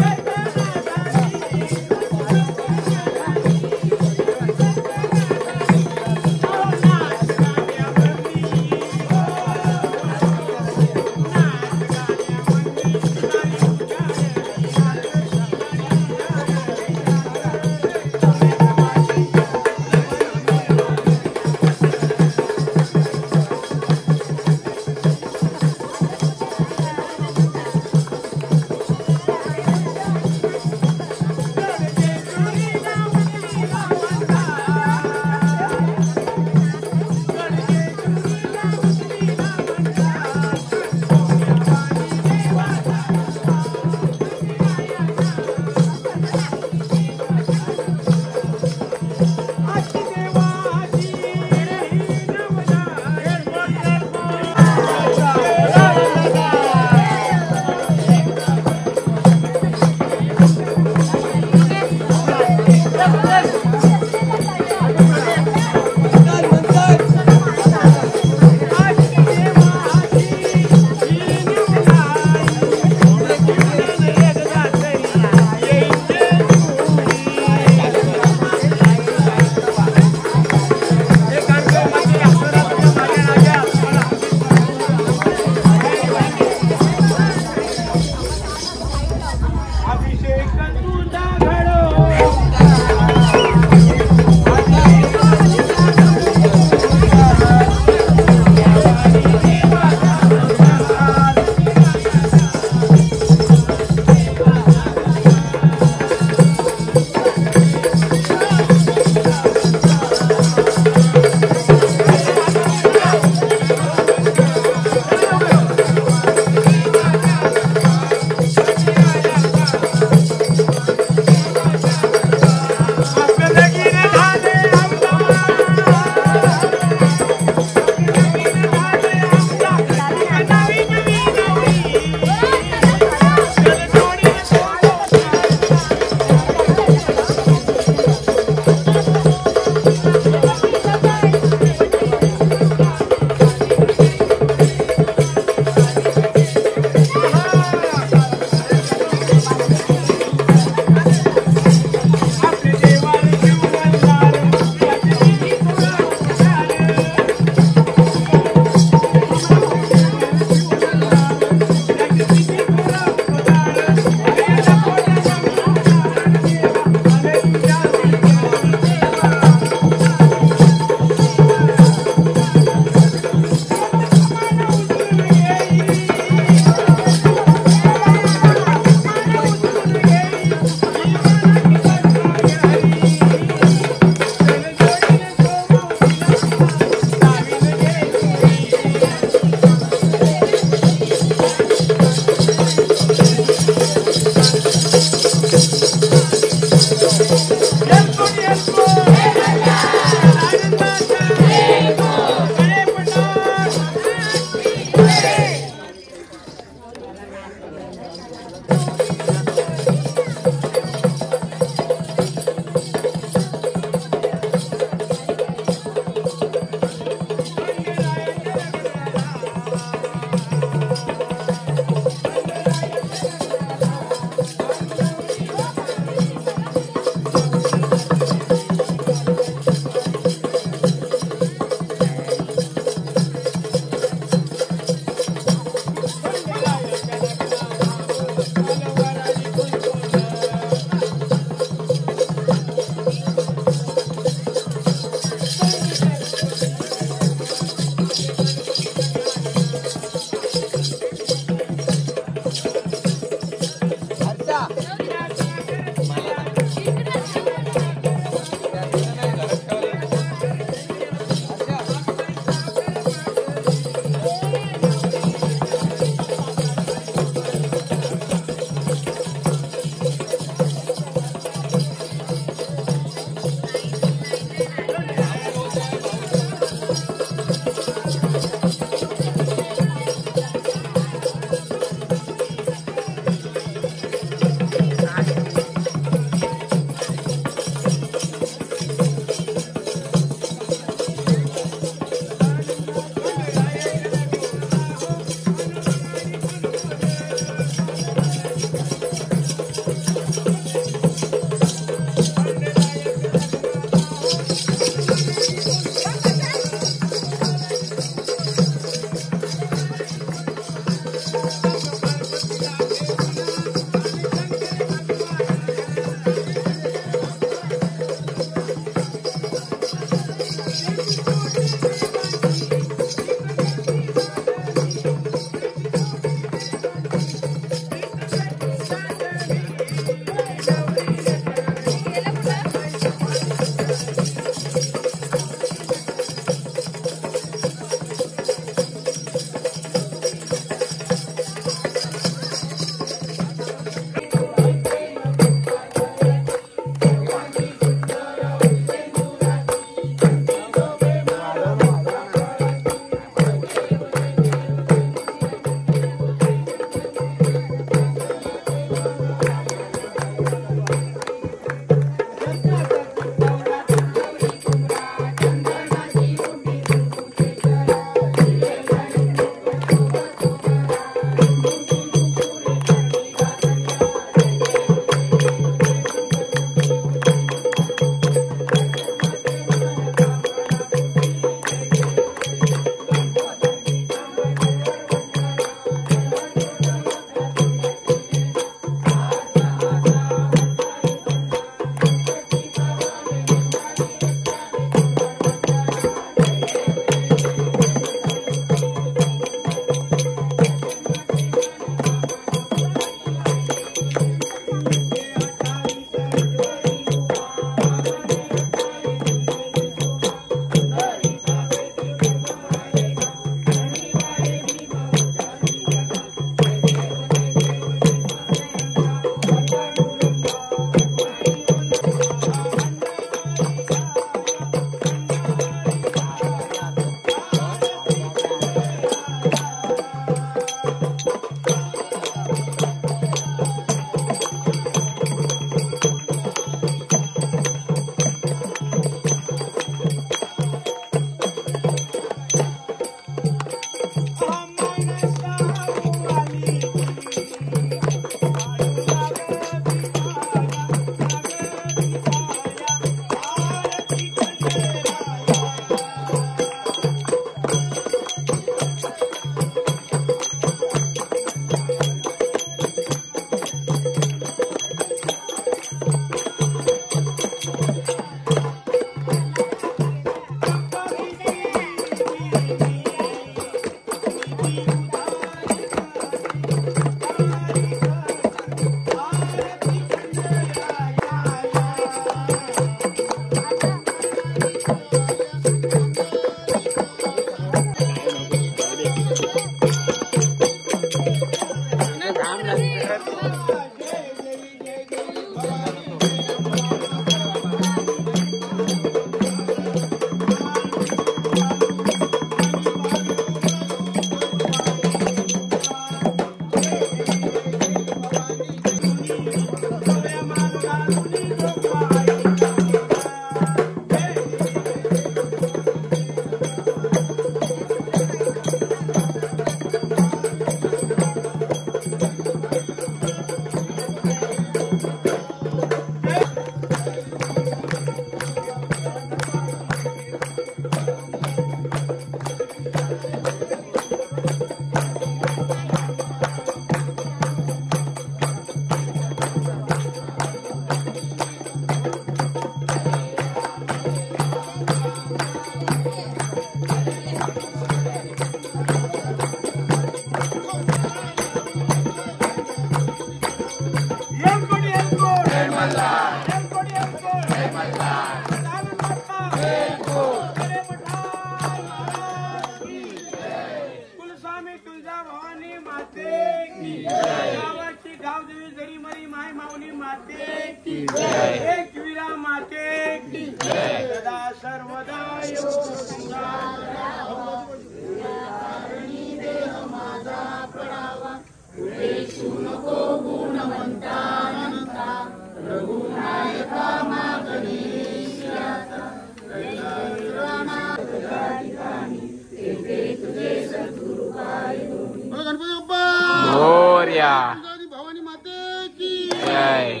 भवानी माते की जय।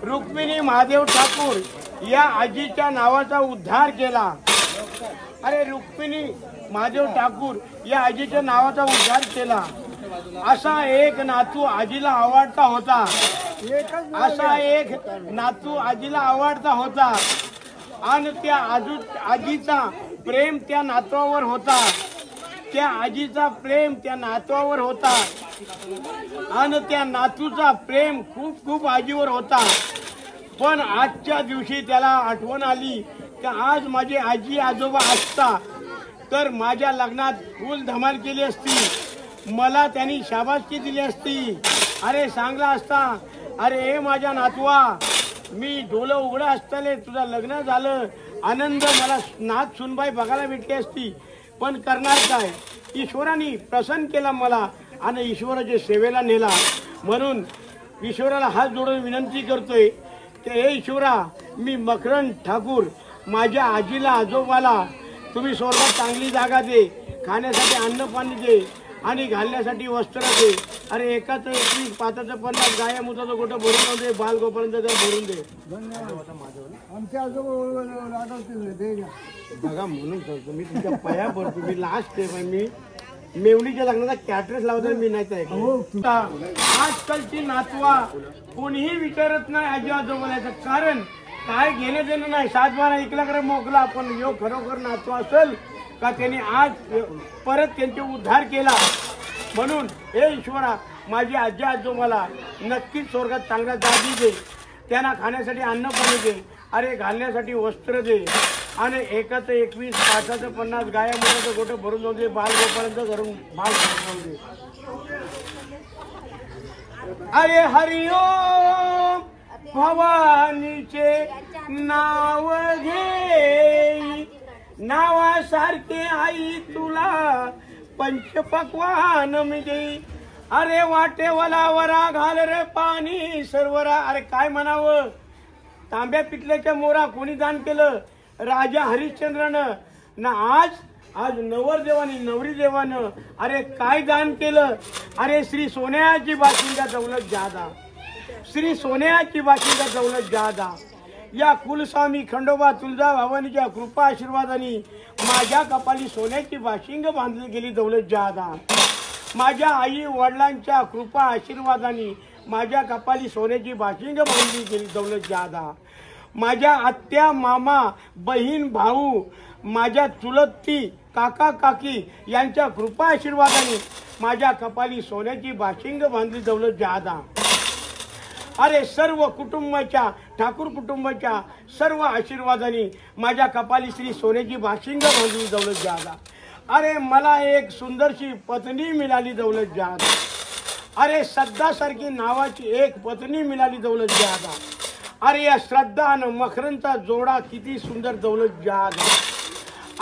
रुक्मिणी महादेव ठाकूर या आजीच्या नावाचा उद्धार केला। अरे रुक्मिणी महादेव ठाकूर या आजीच्या नावाचा उद्धार केला असा एक नातू आजीला आवडता होता. असा एक नातू आजीला आवडता होता आणि त्या आजीचा प्रेम त्या नातवावर होता. त्या आजीचा प्रेम त्या नातवावर होता आणि त्या नातूचा प्रेम खूप खूप आजीवर होता. पण आजच्या दिवशी त्याला आठवण आली की आज माझे आजी आजोबा असता तर माझ्या लग्नात फुल धमाल केली असती, मला त्यांनी शाबासकी दिली असती. अरे सांगला असता, अरे हे माझ्या नातवा, मी डोलं उघडं असताले तुझं लग्न झालं, आनंद मला नात सुनबाई बघायला भेटली असती. पण करणार काय, ईश्वराने प्रसन्न केला मला आणि ईश्वराच्या सेवेला नेला. म्हणून ईश्वराला हात जोडून विनंती करतोय की हे ईश्वरा, मी मकरंद ठाकूर, माझ्या आजीला आजोबाला तुम्ही स्वर्गात चांगली जागा दे, खाण्यासाठी अन्न पाणी दे आणि घालण्यासाठी वस्त्र दे. अरे एकाचं 21, 5चं 50, गाया मुताचं गोटं भरून दे, बाल गोपर्यंत भरून दे. आमच्या आजोबा बघा म्हणून करतो मी तुमच्या पाया पडतो. मी लास्ट आहे, मी मेवणीच्या लग्नाचा कॅटरेस लावतो मी नाही. आजकालची नातवा कोणीही विचारत नाही आजी आजोबाला, कारण काय घेणं देणं नाही. 7 बारा ऐकल्याकडे मोकला, पण यो खरोखर नातवा असेल का त्याने आज परत त्यांचे उद्धार केला. म्हणून हे ईश्वरा, माझी आजी आजोबाला नक्कीच स्वर्गात चांगला जागी दे, त्यांना खाण्यासाठी अन्न पाणी दे, अरे घालण्यासाठी वस्त्र दे आणि 1चं 21, 5चं 50, गाया मुलाचं गोटं भरून जाऊ दे, बाल गोपर्यंत घरून बाल जाऊ दे. अरे हरिओम भवानीचे नाव घे, नावासारखे आई तुला पंचपक्वान मी देई. अरे वाटेवाला वरा घाल रे पाणी सरवरा. अरे काय म्हणावं, तांब्या पितल्याच्या मोरा कोणी दान केलं, राजा हरिश्चंद्रानं ना. आज नवरदेवानी नवरी देवानं अरे काय दान केलं. अरे श्री सोन्याची बाशिंगा दौलत जादा, श्री सोन्याची बाशिंगा दौलत जादा. या कुलस्वामी खंडोबा तुळजा भवानीच्या कृपा आशीर्वादाने माझ्या कपाली सोन्याची बाशिंग बांधली गेली दौलत जादा. माझ्या आई वडिलांच्या कृपा आशीर्वादाने माझ्या कपाली सोन्याची बाशिंग बांधली गेली दौलत जादा. माझ्या आत्या मामा बहीण भाऊ माझ्या चुलती काका काकी यांच्या कृपा आशीर्वादाने माझ्या कपाली सोन्याची बाशिंग बांधली दौलत जादा. अरे सर्व कुटुंबाच्या, ठाकूर कुटुंबाच्या सर्व आशीर्वादाने माझ्या कपाली श्री सोन्याची बाशिंग बांधली दौलत जादा. अरे मला एक सुंदरशी पत्नी मिळाली दौलत जादा. अरे श्रद्धासारखी नावाची एक पत्नी मिळाली दौलत जादा. अरे या श्रद्धा आणि मकरंदचा जोडा किती सुंदर दौलत जादा.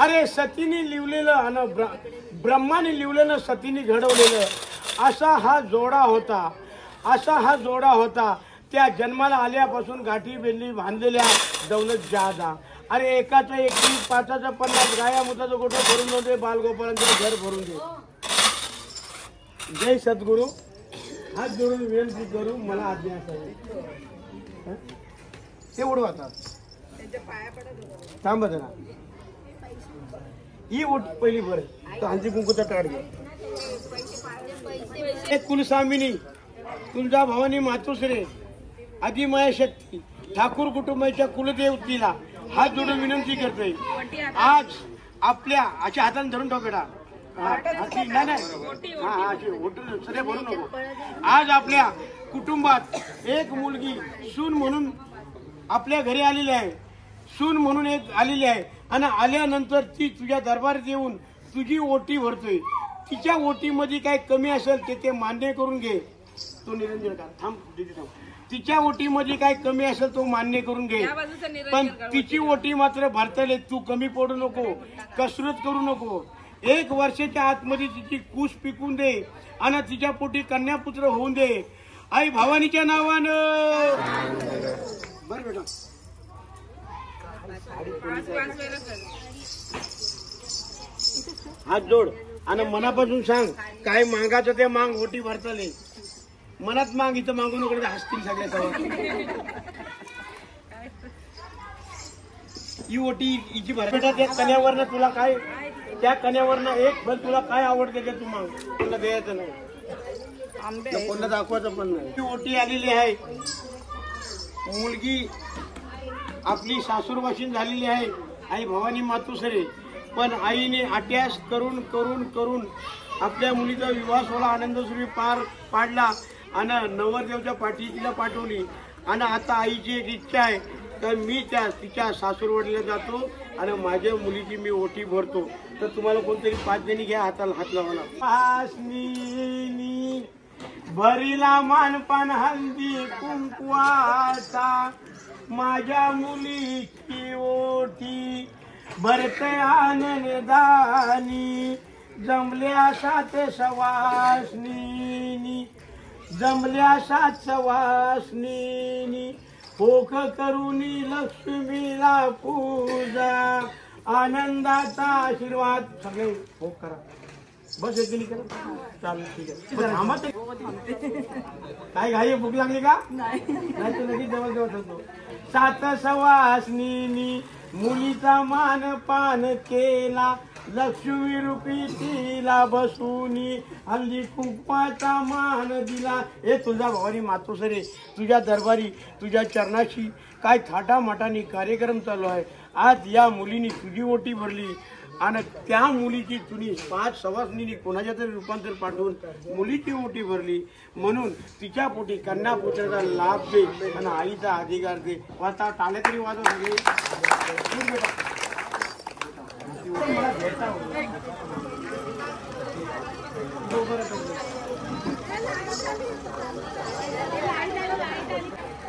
अरे सतीने लिवलेलं आणि ब्रह्माने लिवलेलं, सतीने घडवलेलं असा हा जोडा होता, असा हा जोडा होता. त्या जन्माला आल्यापासून गाठी बेंडी बांधलेल्या दौलत जादा. अरे 1चं 21, 5चं 50, गाया मुताचं गोठं भरून दे, बालगोपाळांचं घर भरून दे. जय सद्गुरू. हात जोडून विनंती करू, मला आज्ञा असावी. ते उडवा आता, थांब जरा. ही उठ पहिली बरं, तर हलती कुंकूचा टाळ घे. एक कुलस्वामिनी तुळजा भवानी मातोश्री आदिमाया शक्ती ठाकूर कुटुंबाच्या कुलदेवतीला हात जोडून विनंती करतोय. आज आपल्या अशा हाताने धरून ठेव बेटा. सध्या भरू नको. आज आपल्या कुटुंबात एक मुलगी सून म्हणून आपल्या घरी आलेली आहे, सून म्हणून एक आलेली आहे आणि आल्यानंतर ती तुझ्या दरबारात येऊन तुझी ओटी भरतोय. तिच्या ओटीमध्ये काय कमी असेल ते मान्य करून घे. तो निरंजन का थांब दीदी थांब. तिच्या ओटीमध्ये काय कमी असेल तो मान्य करून घे, पण तिची ओटी मात्र भरतले. तू कमी पडू नको, कसरत करू नको. 1 वर्षाच्या आतमध्ये तिची कूस पिकून दे आणि तिच्या पोटी कन्यापुत्र होऊन दे. आई भवानीच्या नावानं. बर बेटा हात जोड आणि मनापासून सांग काय मागायचं ते माग. ओटी भरतले मनात माग, इथं मागू नको, हसतील सगळ्या सगळं. ही ओटी हिची भर बेटा. त्या कन्यावरनं तुला काय, त्या कन्यावरनं एक भर तुला काय आवडते ते तू माग, तुला द्यायचं नाही. कोणाला दाखवायचं पण नाही. ओटी आलेली आहे, मुलगी आपली सासूरवाशीन झालेली आहे आई भवानी मातोश्री. पण आईने अट्यास करून करून करून आपल्या मुलीचा विवाह सोहळा आनंदस्वरूपी पार पाडला आणि नवरदेवच्या पाठी तिला पाठवली. आणि आता आईची एक इच्छा आहे तर मी तिच्या सासूरवाडीला जातो आणि माझ्या मुलीची मी ओटी भरतो. तर तुम्हाला कोणतरी 5 जणी घ्या, हाताला हात लावायला. भरीला मानपान हल्दी कुंकवाचा माझ्या मुलीची ओटी भरते आनंदानी जमल्या 7 सवासनी जमल्या 7 सवासनी होक करुनी लक्ष्मीला पूजा आनंदाचा आशीर्वाद. सगळे होक करा, बस एक करा. चालेल, ठीक आहे. काय घाई भूक लागली का? नाही तर लगेच जवळ जवळ होतो. 7 सवासनी मुलीचा मान पान केला लक्ष्मी रूपी तिला बसूनी हल्ली कुंकवाचा मान दिला. हे तुझ्या भवानी मातोश्री तुझ्या दरबारी तुझ्या चरणाशी काय थाटामाटाने कार्यक्रम चालू आहे. आज या मुलीने तुझी ओटी भरली आणि त्या मुलीची तुम्ही 5 सवासनींनी कोणाच्या तरी रूपांतर पाठवून मुलीची ओटी भरली. म्हणून तिच्या पोटी कन्या पुत्राचा लाभ दे आणि आईचा अधिकार दे. वाचा टाळे तरी वाजव सगळे.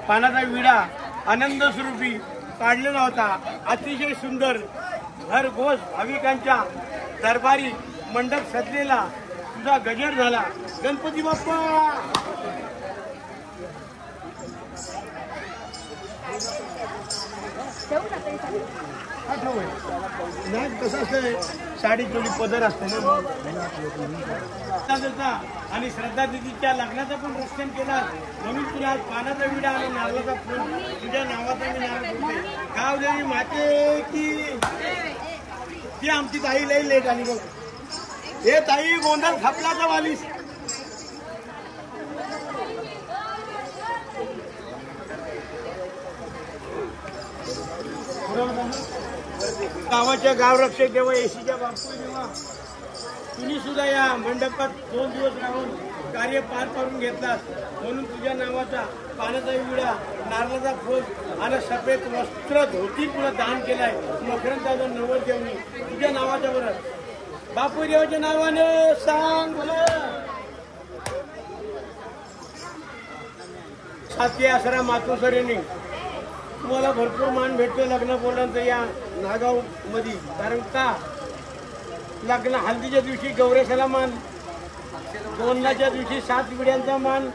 पानाचा विडा आनंद स्वरूपी काढलेला होता. अतिशय सुंदर घरघोष भाविकांच्या दरबारी मंडप सजलेला तुझा गजर झाला. गणपती बाप्पा नाही कसं असतं, साडी चोली पदर असते ना. आणि श्रद्धा दिदीच्या लग्नाचा पण रक्षण केला. म्हणून तुला आज पानाचा विडा आणि नारळाचा फूल तुझ्या नावाचा मी नारळ फुलते. गाव देवी माते की ती आमची ताई लई लेट आली बघ. हे ताई गोंधळ खपलाचा वालीस. गावाच्या गावरक्षक देवा एसीच्या बापू देवा तुम्ही सुद्धा या मंडपात 2 दिवस राहून कार्य पार पाडून घेतलास. म्हणून तुझ्या नावाचा पानाचा विडा नारळाचा फूल आणि सफेद वस्त्र धोती तुला दान केलाय. मकरंदाचा नवरदेवनी तुझ्या नावाच्या बरोबर बापू देवाच्या नावाने सांग बोला. 7 आसरा मातोश्रीने तुम्हाला भरपूर मान भेटतो लग्न बोलल्यानंतर या नागाव मध्ये. कारण का लग्न हल्दीच्या दिवशी गौरेशाला मान, गोंधळाच्या दिवशी 7 विड्यांचा मान,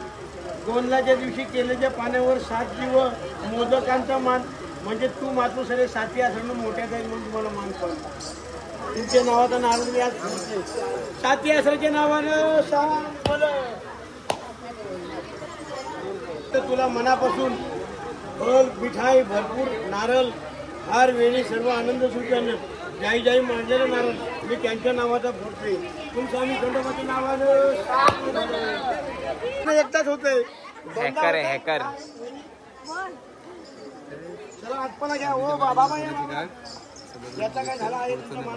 गोंधळाच्या दिवशी केलेल्या पाण्यावर 7 जीव मोदकांचा मान. म्हणजे तू मातोश्री 7 आसरा मोठ्या जाईल म्हणून तुम्हाला मान पडला. तुमच्या नावाचा नारळ मी आज 7 आसराच्या नावानं सांग बोल. तर तुला मनापासून फळ मिठाई भरपूर नारळ हार वेणी सर्व आनंद सुखानं जाई जाई मांडलेलं नारळ मी त्यांच्या नावाचा फोडते. तुमचं आम्ही खंडोबाच्या नावानं एकटाच होते. हॅकर आहे हॅकर. चला आत्माला घ्या. ओ बाबा याचा काय झाला आहे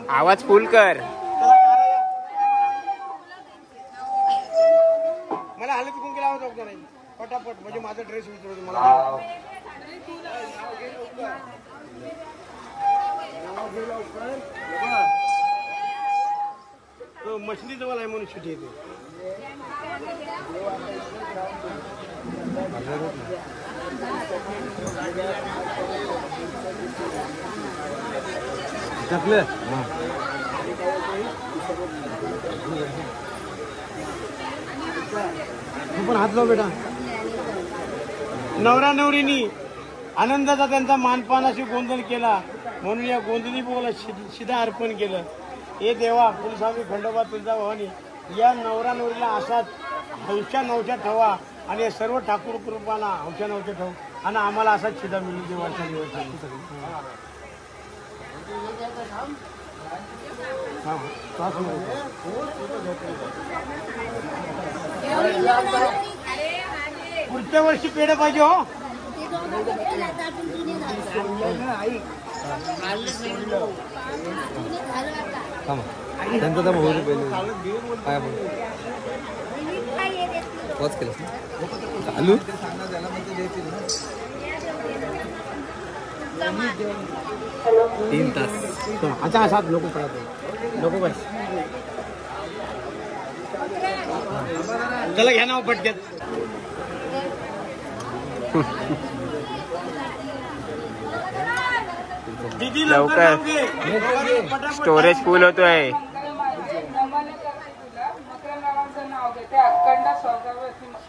आवाज फुल कर. मला हलत कुंकी लावत होता नाही पटापट. म्हणजे माझा ड्रेस विचारतो मला. मछली जवळ आहे म्हणून शिटी येते. टाकलं तू पण हात लाव बेटा. नवरा नवरीनी आनंदाचा त्यांचा मानपानाशी गोंधळ केला. म्हणून या गोंधळी बोला शिधा अर्पण केलं. हे देवा कुलस्वामी खंडोबा तुळजा भवानी या नवरा नवरीला असाच हौशा नवशा ठेवा आणि या सर्व ठाकूर कृपाला हौशा नवशा ठेव आणि आम्हाला असाच शिधा मिळून देवाच्या दिवस. पुढच्या वर्षी पेढे पाहिजे हो. त्यांचं तर होऊ पहिले काय पोच केलं चालू 3 तास आता सात लोक पडत बस चला घ्या ना पटक्यात. लवकर स्टोरेज फुल होतोय.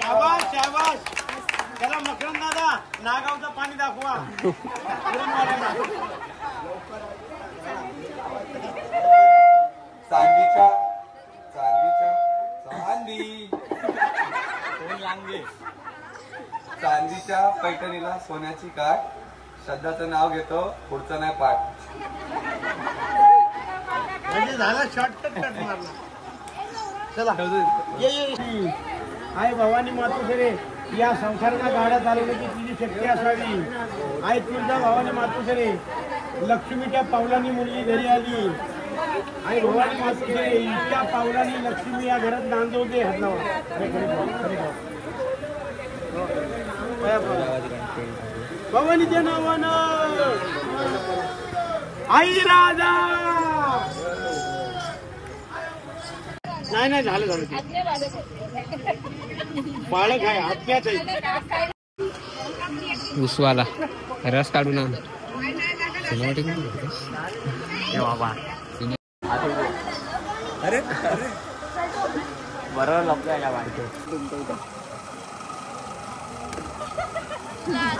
शाबास शाबास. त्याला मकरंद दादा नागावचं पाणी दाखवा. चांदीच्या पैठणीला सोन्याची काठ. श्रद्धाचं नाव घेतो पुढचं नाही पाठ. म्हणजे झाला शॉर्टकट कट मारला. चला ये आई भवानी मातोश्री या संसाराला गाड्या चालवण्याची तुझी शक्ती असावी. आई तुळजा भवानी मातोश्री लक्ष्मीच्या पावलांनी मुलगी घरी आली. आई भवानी मातोश्री इतक्या पावलांनी लक्ष्मी या घरात नांदवते. हात लावा. भवानीच्या नावानं आई राजा. नाही झालं बाळक आहे आत्म्याच आहे. उसवाला रस काढून आण बाबा. अरे बरोबर आपल्याला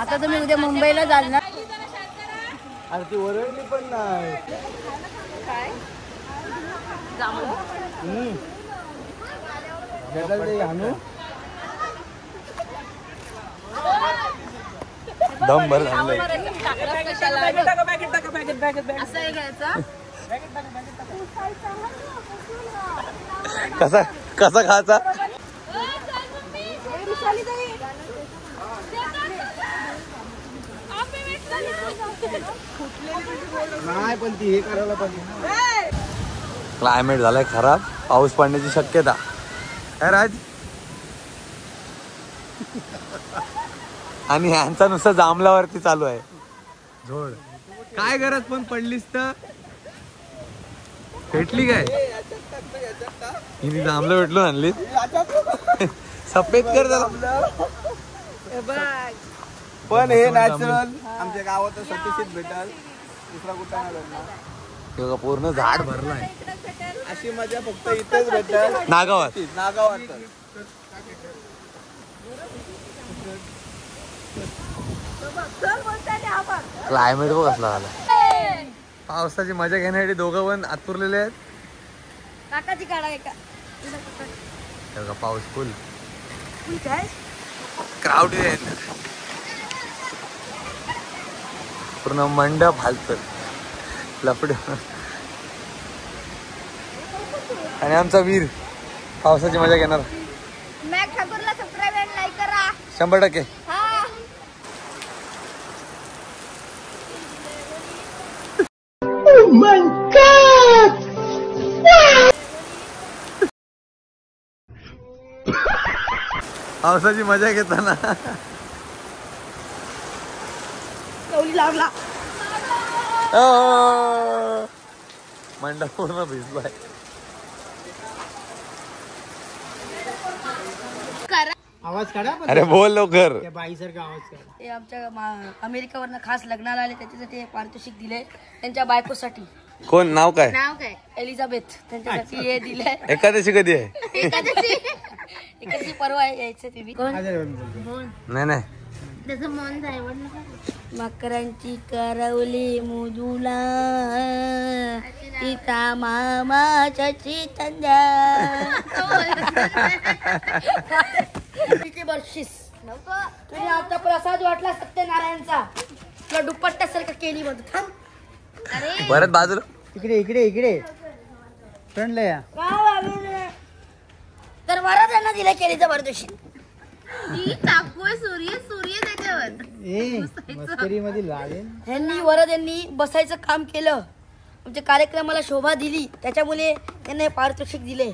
आता तुम्ही उद्या मुंबईला जाल ना. अरे ती ओरडली पण नाही. दम भर झालंय. कसा कसा खायचा. नाही पण ती हे करायला पाहिजे. क्लायमेट झालाय खराब. पाऊस पडण्याची शक्यता काय राज. आणि ह्यांचा नुसतं जांभलावरती चालू आहे झोड. काय गरज पण पडलीस तर भेटली काय. हिने जांभलं भेटलो आणली. सफेद कर त्याला. पण हे नॅचरल आमच्या गावात सतीशीत भेटाल. दुसरा कुठं नाही भेटणार. पूर्ण झाड भरलाय. अशी मजा फक्त इथेच भेटल नागावात. क्लायमेट बघ कसला झाला. पावसाची मजा घेण्यासाठी दोघं पण आतुरलेले आहेत. काकाची काढा एका पाऊस फुल क्राऊड पूर्ण मंडप हालत लफड. आणि आमचा वीर पावसाची मजा घेणार. मॅक ठाकूरला सबस्क्राइब आणि लाईक करा 100%. पावसाची मजा घेताना मंडप पूर्ण भिजलाय. आवाज काढा. अरे बोल लवकर. बाईसारखा आवाज काढा. ते आमच्या अमेरिकेवरनं खास लग्नाला आले त्याच्यासाठी पारितोषिक दिले त्यांच्या बायकोसाठी. कोण नाव काय. नाव काय एलिझाबेथ. त्यांच्यासाठी हे दिलंय. एकादशी कधी आहे. एकादशी परवा यायचं तुम्ही. नाही त्याचं मन जाय. मकरांची करवली मुजुला सीता मामाच्या चितंद्या. बक्षीस तुम्ही आता प्रसाद वाटला सत्यनारायणचा. तुला दुपट्ट्यासारखं केली म्हणतो. थांब परत बाजूला. इकडे फ्रंटला या. तर बरं कोणाला दिलं केळीचं पारितोषिक? चाकू आहे, सूर्य त्याच्यावर. मस्करी मध्ये लागेल. ह्यांनी वरद यांनी बसायचं काम केलं, आमच्या कार्यक्रमाला शोभा दिली, त्याच्यामुळे त्यांना हे पारितोषिक दिले.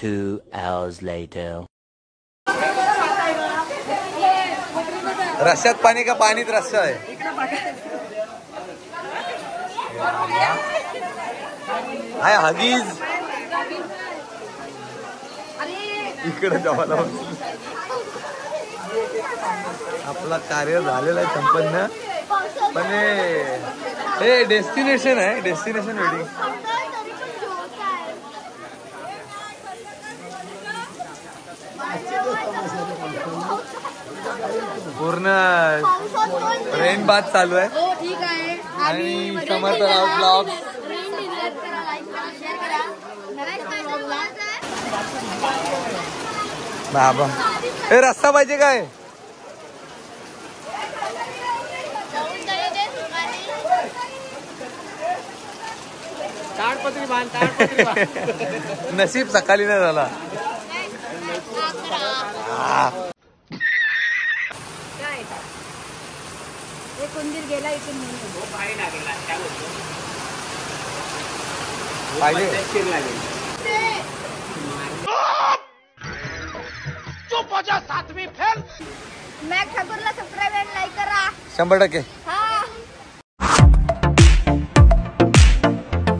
2 hours later. रश्यात पाणी का पाणीत रस्सा आहे? हाय हगीज इकडे जावाला. आपला कार्य झालेला आहे संपन्न, पण हे डेस्टिनेशन आहे, डेस्टिनेशन वेडिंग. पूर्ण रेन बाथ चालू आहे. हो ठीक आहे. आणि समर्थ राऊत ब्लॉग. बाबा हे रस्ता पाहिजे काय? ताडपत्री बांध, ताडपत्री बांध. नशीब सकाळी नाही झाला. कोणीतरी गेला इथून पाहिजे. मॅक ठाकूरला सबस्क्राईब आणि लाईक करा. 100%.